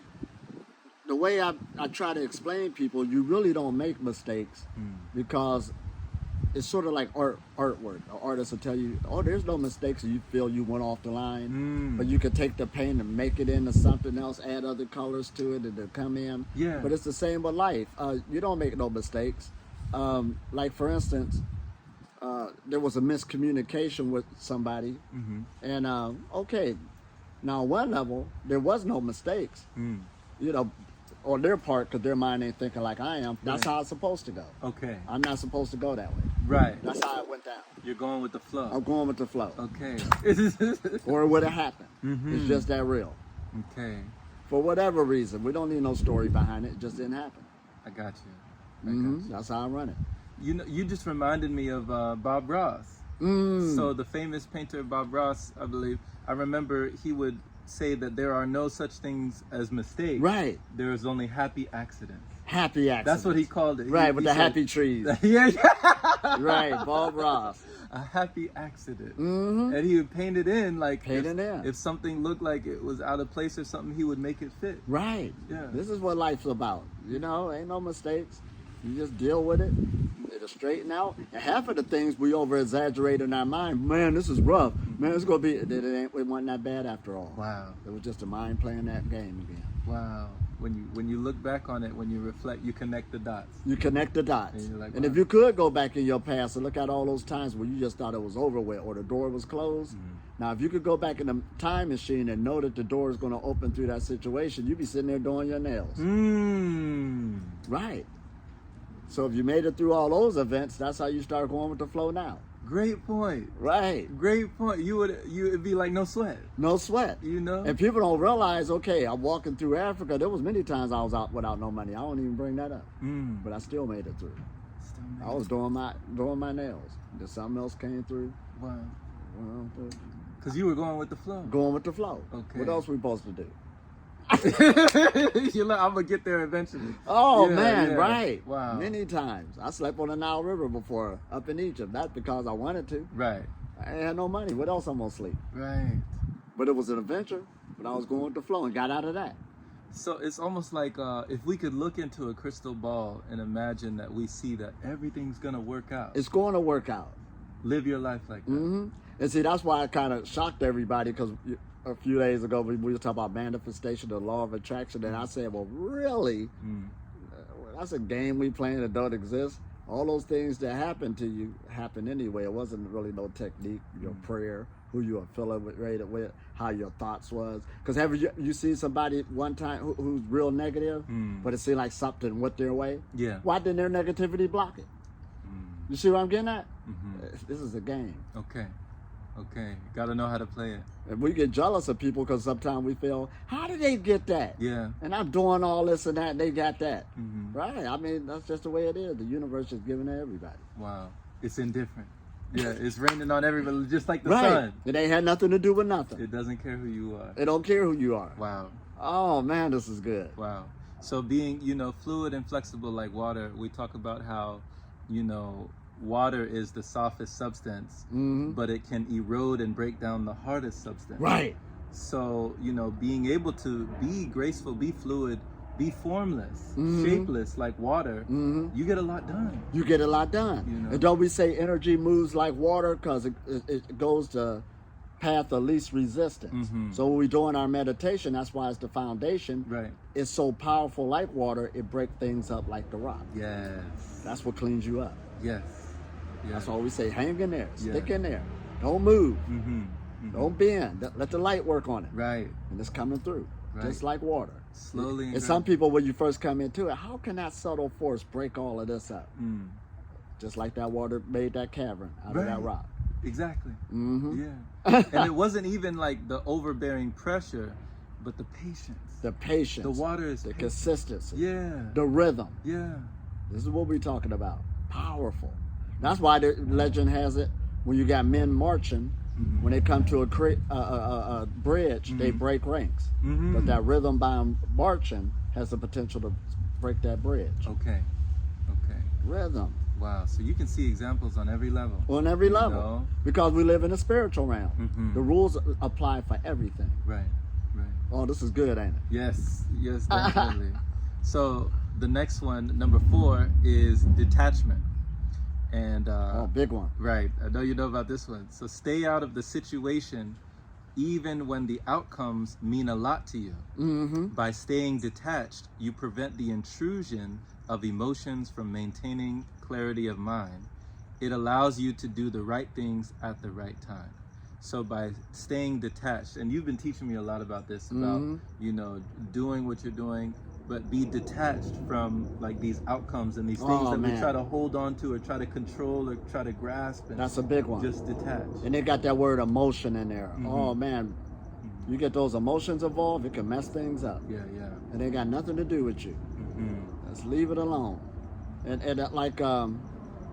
the way I try to explain people, you really don't make mistakes because it's sort of like artwork. An artist will tell you, oh, there's no mistakes, and you feel you went off the line. But you could take the paint and make it into something else, add other colors to it, and it'll come in. Yeah. But it's the same with life. You don't make no mistakes. Like, for instance, there was a miscommunication with somebody. And, okay, now on one level, there was no mistakes. You know, on their part, because their mind ain't thinking like I am. That's how it's supposed to go. Okay. I'm not supposed to go that way. Right. That's how it went down. You're going with the flow. I'm going with the flow. Okay. Or it would have happened. It's just that real. Okay. For whatever reason, we don't need no story behind it. It just didn't happen. I got you. That's how I run it. You know, you just reminded me of Bob Ross. So the famous painter Bob Ross, I believe, I remember he would say that there are no such things as mistakes. Right. There is only happy accidents. Happy accidents. That's what he called it. Right, with he the said, happy trees. Yeah. Right, Bob Ross. A happy accident. And he would paint it in like if something looked like it was out of place or something, he would make it fit. Right. Yeah. This is what life's about. You know, ain't no mistakes. You just deal with it. It'll straighten out. And half of the things we over exaggerate in our mind, man, this is rough. Man, it's gonna be it wasn't that bad after all. Wow. It was just the mind playing that game again. Wow. When you look back on it, when you reflect, you connect the dots. You connect the dots. And you're like, and wow. if you could go back in your past and look at all those times where you just thought it was over with or the door was closed. Now, if you could go back in the time machine and know that the door is going to open through that situation, you'd be sitting there doing your nails. Right. So if you made it through all those events, that's how you start going with the flow now. Great point. Right. Great point. It'd be like no sweat. No sweat. You know? And people don't realize, okay, I'm walking through Africa. There was many times I was out without no money. I don't even bring that up. But I still made it through. I was doing my nails. Then something else came through. Wow. Well, Because you were going with the flow. going with the flow. Okay. What else we supposed to do? You're like, I'm going to get there eventually. Oh, Yeah, man, yeah. right. Wow. Many times. I slept on the Nile River before up in Egypt. Not because I wanted to. Right. I ain't had no money. What else I'm going to sleep? Right. But it was an adventure. But I was going with the flow and got out of that. So it's almost like if we could look into a crystal ball and imagine that we see that everything's going to work out. It's going to work out. Live your life like that. And see, that's why I kind of shocked everybody because a few days ago we were talking about manifestation, the law of attraction, and I said, well, really? That's a game we playing that don't exist. All those things that happen to you happen anyway. It wasn't really no technique, your prayer, who you affiliated with, how your thoughts was. Because have you seen somebody one time who's real negative, but it seemed like something went their way? Yeah. Why didn't their negativity block it? You see what I'm getting at? This is a game. Okay. Got to know how to play it. And we get jealous of people because sometimes we feel, how did they get that? Yeah. And I'm doing all this and that, and they got that. Right? I mean, that's just the way it is. The universe is giving to everybody. Wow. It's indifferent. Yeah, it's raining on everybody, just like the Right. sun. It ain't had nothing to do with nothing. It doesn't care who you are. It don't care who you are. Wow. Oh, man, this is good. Wow. So being, fluid and flexible like water, we talk about how, water is the softest substance, but it can erode and break down the hardest substance. Right. So, being able to be graceful, be fluid be formless, shapeless like water, you get a lot done. You get a lot done. You know? And don't we say energy moves like water because it goes to path of least resistance. So when we're doing our meditation, that's why it's the foundation. Right. It's so powerful like water, it breaks things up like the rock. Yes. That's what cleans you up. Yes. That's why we say hang in there, stick Yeah. in there. Don't move. Mm-hmm. Don't bend. Let the light work on it. Right. And it's coming through. Right. Just like water. Slowly. And some people, when you first come into it, how can that subtle force break all of this up? Just like that water made that cavern out of that rock. Exactly. Mm-hmm. Yeah. And it wasn't even like the overbearing pressure, but the patience. The patience. The water is the patient. consistency. Yeah. The rhythm. Yeah. This is what we're talking about. Powerful. That's why the legend has it, when you got men marching, when they come to a bridge, they break ranks. But that rhythm by marching has the potential to break that bridge. Okay. Okay. Rhythm. Wow. So you can see examples on every level. On every level. know? Because we live in a spiritual realm. The rules apply for everything. Right. Right. Oh, this is good, ain't it? Yes. Yes, definitely. So the next one, number 4, is detachment. And Big one. right, I know you know about this one. So stay out of the situation even when the outcomes mean a lot to you. By staying detached, you prevent the intrusion of emotions from maintaining clarity of mind. It allows you to do the right things at the right time. So by staying detached, and you've been teaching me a lot about this, about, you know, doing what you're doing, but be detached from like these outcomes and these things that we try to hold on to or try to control or try to grasp. And that's a big one. Just detach. And they got that word emotion in there. Oh man, you get those emotions involved, it can mess things up. Yeah, yeah. And they got nothing to do with you. Let's leave it alone. And like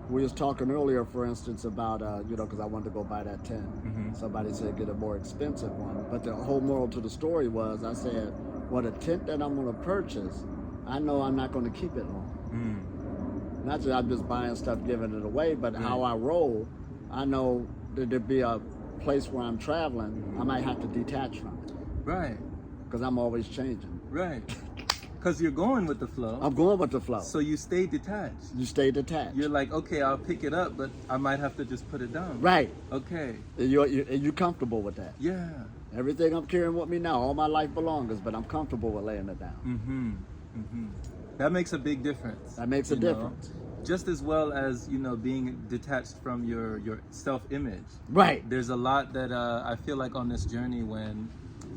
we was talking earlier, for instance, about you know, because I wanted to go buy that tent. Somebody said get a more expensive one, but the whole moral to the story was, I said, well, the tent that I'm going to purchase, I know I'm not going to keep it long. Not that I'm just buying stuff, giving it away, but how I roll, I know that there'd be a place where I'm traveling, I might have to detach from it. Right. Because I'm always changing. Right. Because you're going with the flow. I'm going with the flow. So you stay detached. You stay detached. You're like, okay, I'll pick it up, but I might have to just put it down. Right. Okay. And you're comfortable with that. Yeah. Everything I'm carrying with me now, all my life belongs, but I'm comfortable with laying it down. That makes a big difference. That makes a you know? difference. Just as well as, you know, being detached from your self-image. Right. There's a lot that I feel like on this journey, when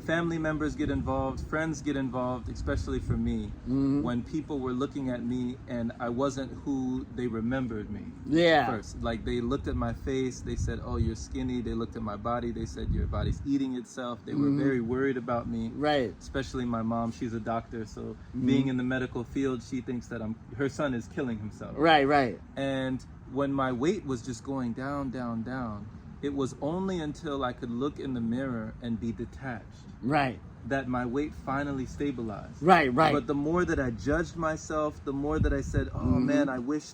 family members get involved, friends get involved, especially for me, when people were looking at me and I wasn't who they remembered me. Yeah. First, like they looked at my face, they said, oh, you're skinny. They looked at my body, they said, your body's eating itself. They were very worried about me. Right. Especially my mom, she's a doctor, so being in the medical field, she thinks that her son is killing himself. Right, right. And when my weight was just going down, down, down, it was only until I could look in the mirror and be detached Right. that my weight finally stabilized. Right, right. But the more that I judged myself, the more that I said, oh man, I wish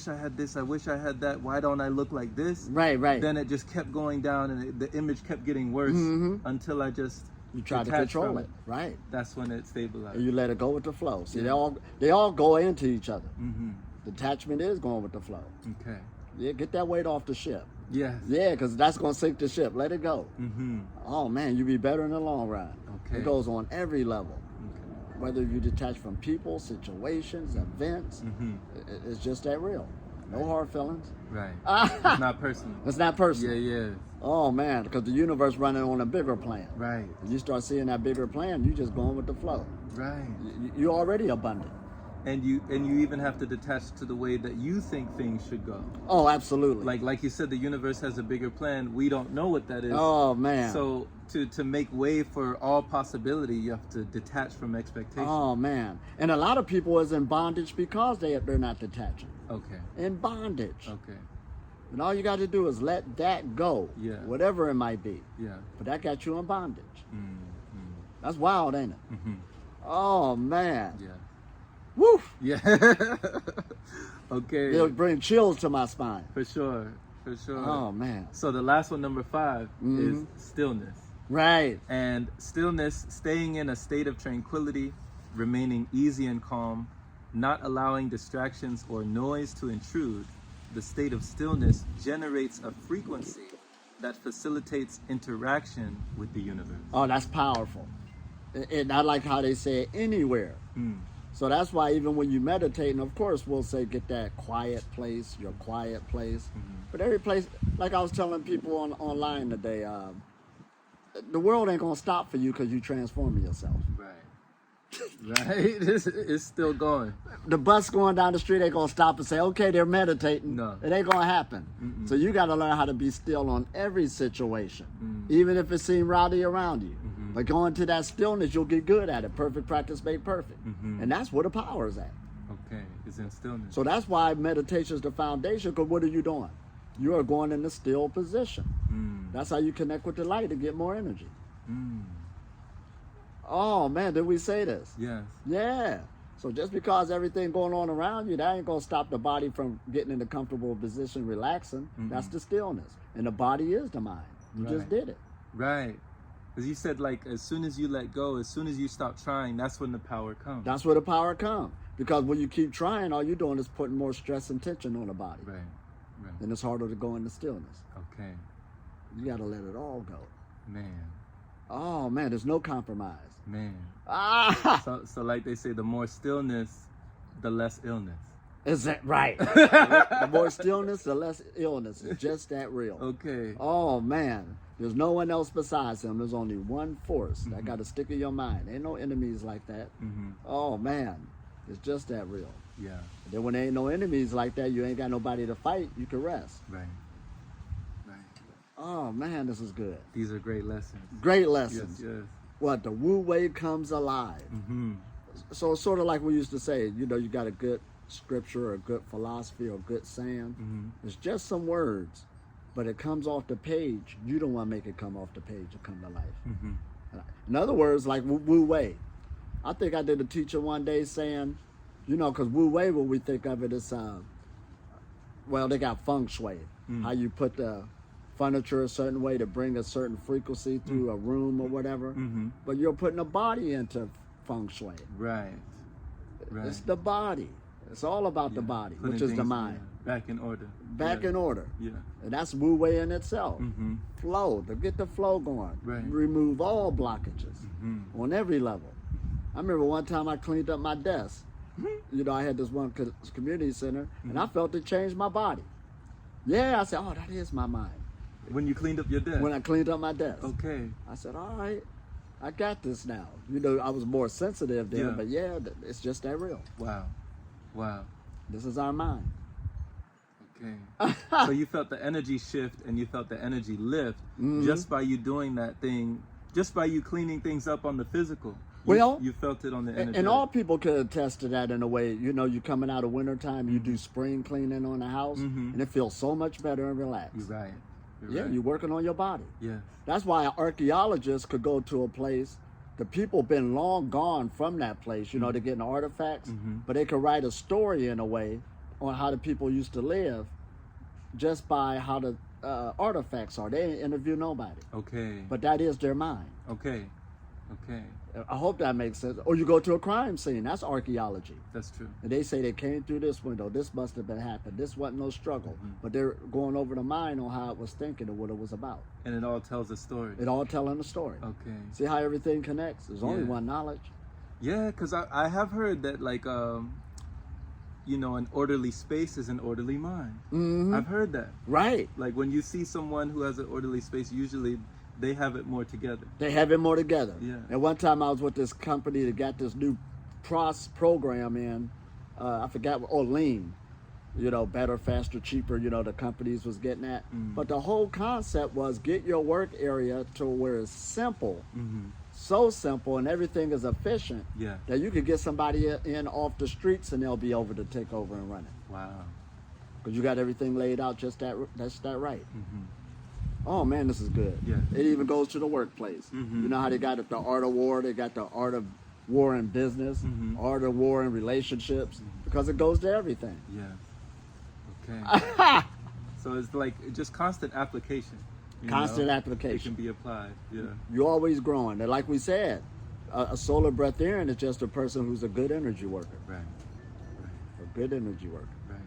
I had this, I wish I had that, why don't I look like this? Right, right. Then it just kept going down and the image kept getting worse until I just You try to detached control from it. Right. That's when it stabilized. And you let it go with the flow. See, Yeah. they all go into each other. Detachment is going with the flow. Okay. Yeah, get that weight off the ship. Yes. Yeah, because that's going to sink the ship. Let it go. Oh, man, you'll be better in the long run. Okay. It goes on every level. Okay. Whether you detach from people, situations, events, it's just that real. No hard feelings. Right. It's not personal. It's not personal. Yeah, yeah. Oh, man, because the universe running on a bigger plan. Right. When you start seeing that bigger plan, you just going with the flow. Right. You're already abundant. And you even have to detach to the way that you think things should go. Oh, absolutely. Like you said, the universe has a bigger plan. We don't know what that is. Oh, man. So to make way for all possibility, you have to detach from expectation. Oh, man. And a lot of people is in bondage because they're not detaching. Okay. In bondage. Okay. And all you got to do is let that go. Yeah. Whatever it might be. Yeah. But that got you in bondage. That's wild, ain't it? Oh, man. Yeah. Woo! Yeah. Okay. It'll bring chills to my spine. For sure. For sure. Oh, man. So the last one, number 5, is stillness. Right. And stillness, staying in a state of tranquility, remaining easy and calm, not allowing distractions or noise to intrude, the state of stillness generates a frequency that facilitates interaction with the universe. Oh, that's powerful. And I like how they say anywhere. So that's why even when you meditate, and of course we'll say get that quiet place, your quiet place. But every place, like I was telling people online today, the world ain't gonna stop for you because you transforming yourself. Right. Right? It's still going. The bus going down the street ain't gonna stop and say, okay, they're meditating. No. It ain't gonna happen. So you gotta learn how to be still on every situation, even if it seems rowdy around you. But going to that stillness, you'll get good at it. Perfect practice made perfect. And that's where the power is at. Okay, it's in stillness. So that's why meditation is the foundation, because what are you doing? You are going in the still position. That's how you connect with the light to get more energy. Oh man, did we say this? Yes. Yeah. So just because everything going on around you, that ain't gonna stop the body from getting in a comfortable position, relaxing. That's the stillness. And the body is the mind. You just did it. Right. Because you said, like, as soon as you let go, as soon as you stop trying, that's when the power comes. That's where the power comes. Because when you keep trying, all you're doing is putting more stress and tension on the body. Right. Right. And it's harder to go into stillness. Okay. You gotta let it all go. Man. Oh man, there's no compromise. Man. Ah, So like they say, the more stillness, the less illness. is that right? The more stillness, the less illness. It's just that real. Okay. Oh man, there's no one else besides him. There's only one force that got to stick in your mind. Ain't no enemies like that. Oh man, it's just that real. Yeah. And then when there ain't no enemies like that, you ain't got nobody to fight. You can rest. Right. Right. Oh man, this is good. These are great lessons. Great lessons. Yes. Yes. What, the Wu Wei comes alive. So it's sort of like we used to say, you know, you got a good scripture or a good philosophy or a good saying. It's just some words, but it comes off the page. You don't want to make it come off the page or come to life. In other words, like Wu Wei. I think I did a teacher one day saying, you know, because Wu Wei, when we think of it as, well, they got feng shui, how you put the furniture a certain way to bring a certain frequency through a room or whatever. But you're putting a body into feng shui. Right. Right. It's the body. It's all about the body, Putting which is the things, mind. back in order. Back in order. Yeah. And that's Wu Wei in itself. Flow, to get the flow going. Right. Remove all blockages on every level. I remember one time I cleaned up my desk. You know, I had this one community center, and I felt it change my body. Yeah, I said, oh, that is my mind. When you cleaned up your desk? When I cleaned up my desk. Okay. I said, all right, I got this now. You know, I was more sensitive then, but yeah, it's just that real. Wow. Wow. This is our mind. Okay. So you felt the energy shift and you felt the energy lift just by you doing that thing, just by you cleaning things up on the physical. You felt it on the energy. And all people could attest to that in a way. You know, you coming out of wintertime, you do spring cleaning on the house, and it feels so much better and relaxed. You're right. You're working on your body. Yeah. That's why archaeologists could go to a place. The people been long gone from that place, you know, they're getting artifacts, but they could write a story in a way on how the people used to live just by how the artifacts are. They didn't interview nobody. Okay. But that is their mind. Okay. Okay. I hope that makes sense. Or you go to a crime scene. That's archaeology. That's true. And they say they came through this window. This must have been happened. This wasn't no struggle. But they're going over the mind on how it was thinking and what it was about. And it all tells a story. It all telling a story. Okay. See how everything connects? There's only one knowledge. Yeah, because I have heard that, like, you know, an orderly space is an orderly mind. I've heard that. Right. Like, when you see someone who has an orderly space, usually they have it more together. They have it more together. Yeah. And one time I was with this company that got this new program in, I forgot, Lean. You know, better, faster, cheaper, you know, the companies was getting at. But the whole concept was get your work area to where it's simple. So simple and everything is efficient that you could get somebody in off the streets and they'll be over to take over and run it. Wow. Because you got everything laid out just that right. Oh man, this is good. Yeah. It even goes to the workplace. You know how they got the art of war, they got the art of war in business, art of war in relationships, because it goes to everything. Yeah. Okay. So it's like just constant application. Constant It application. can be applied. Yeah. You're always growing. And like we said, a solar breatharian is just a person who's a good energy worker. Right. A good energy worker. Right.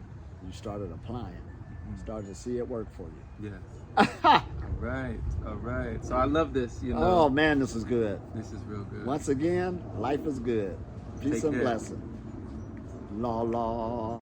You started applying. Started to see it work for you. Yes. All right. So I love this, you know. Oh man, this is good. This is real good. Once again, life is good. Peace Take and care. blessing. La la.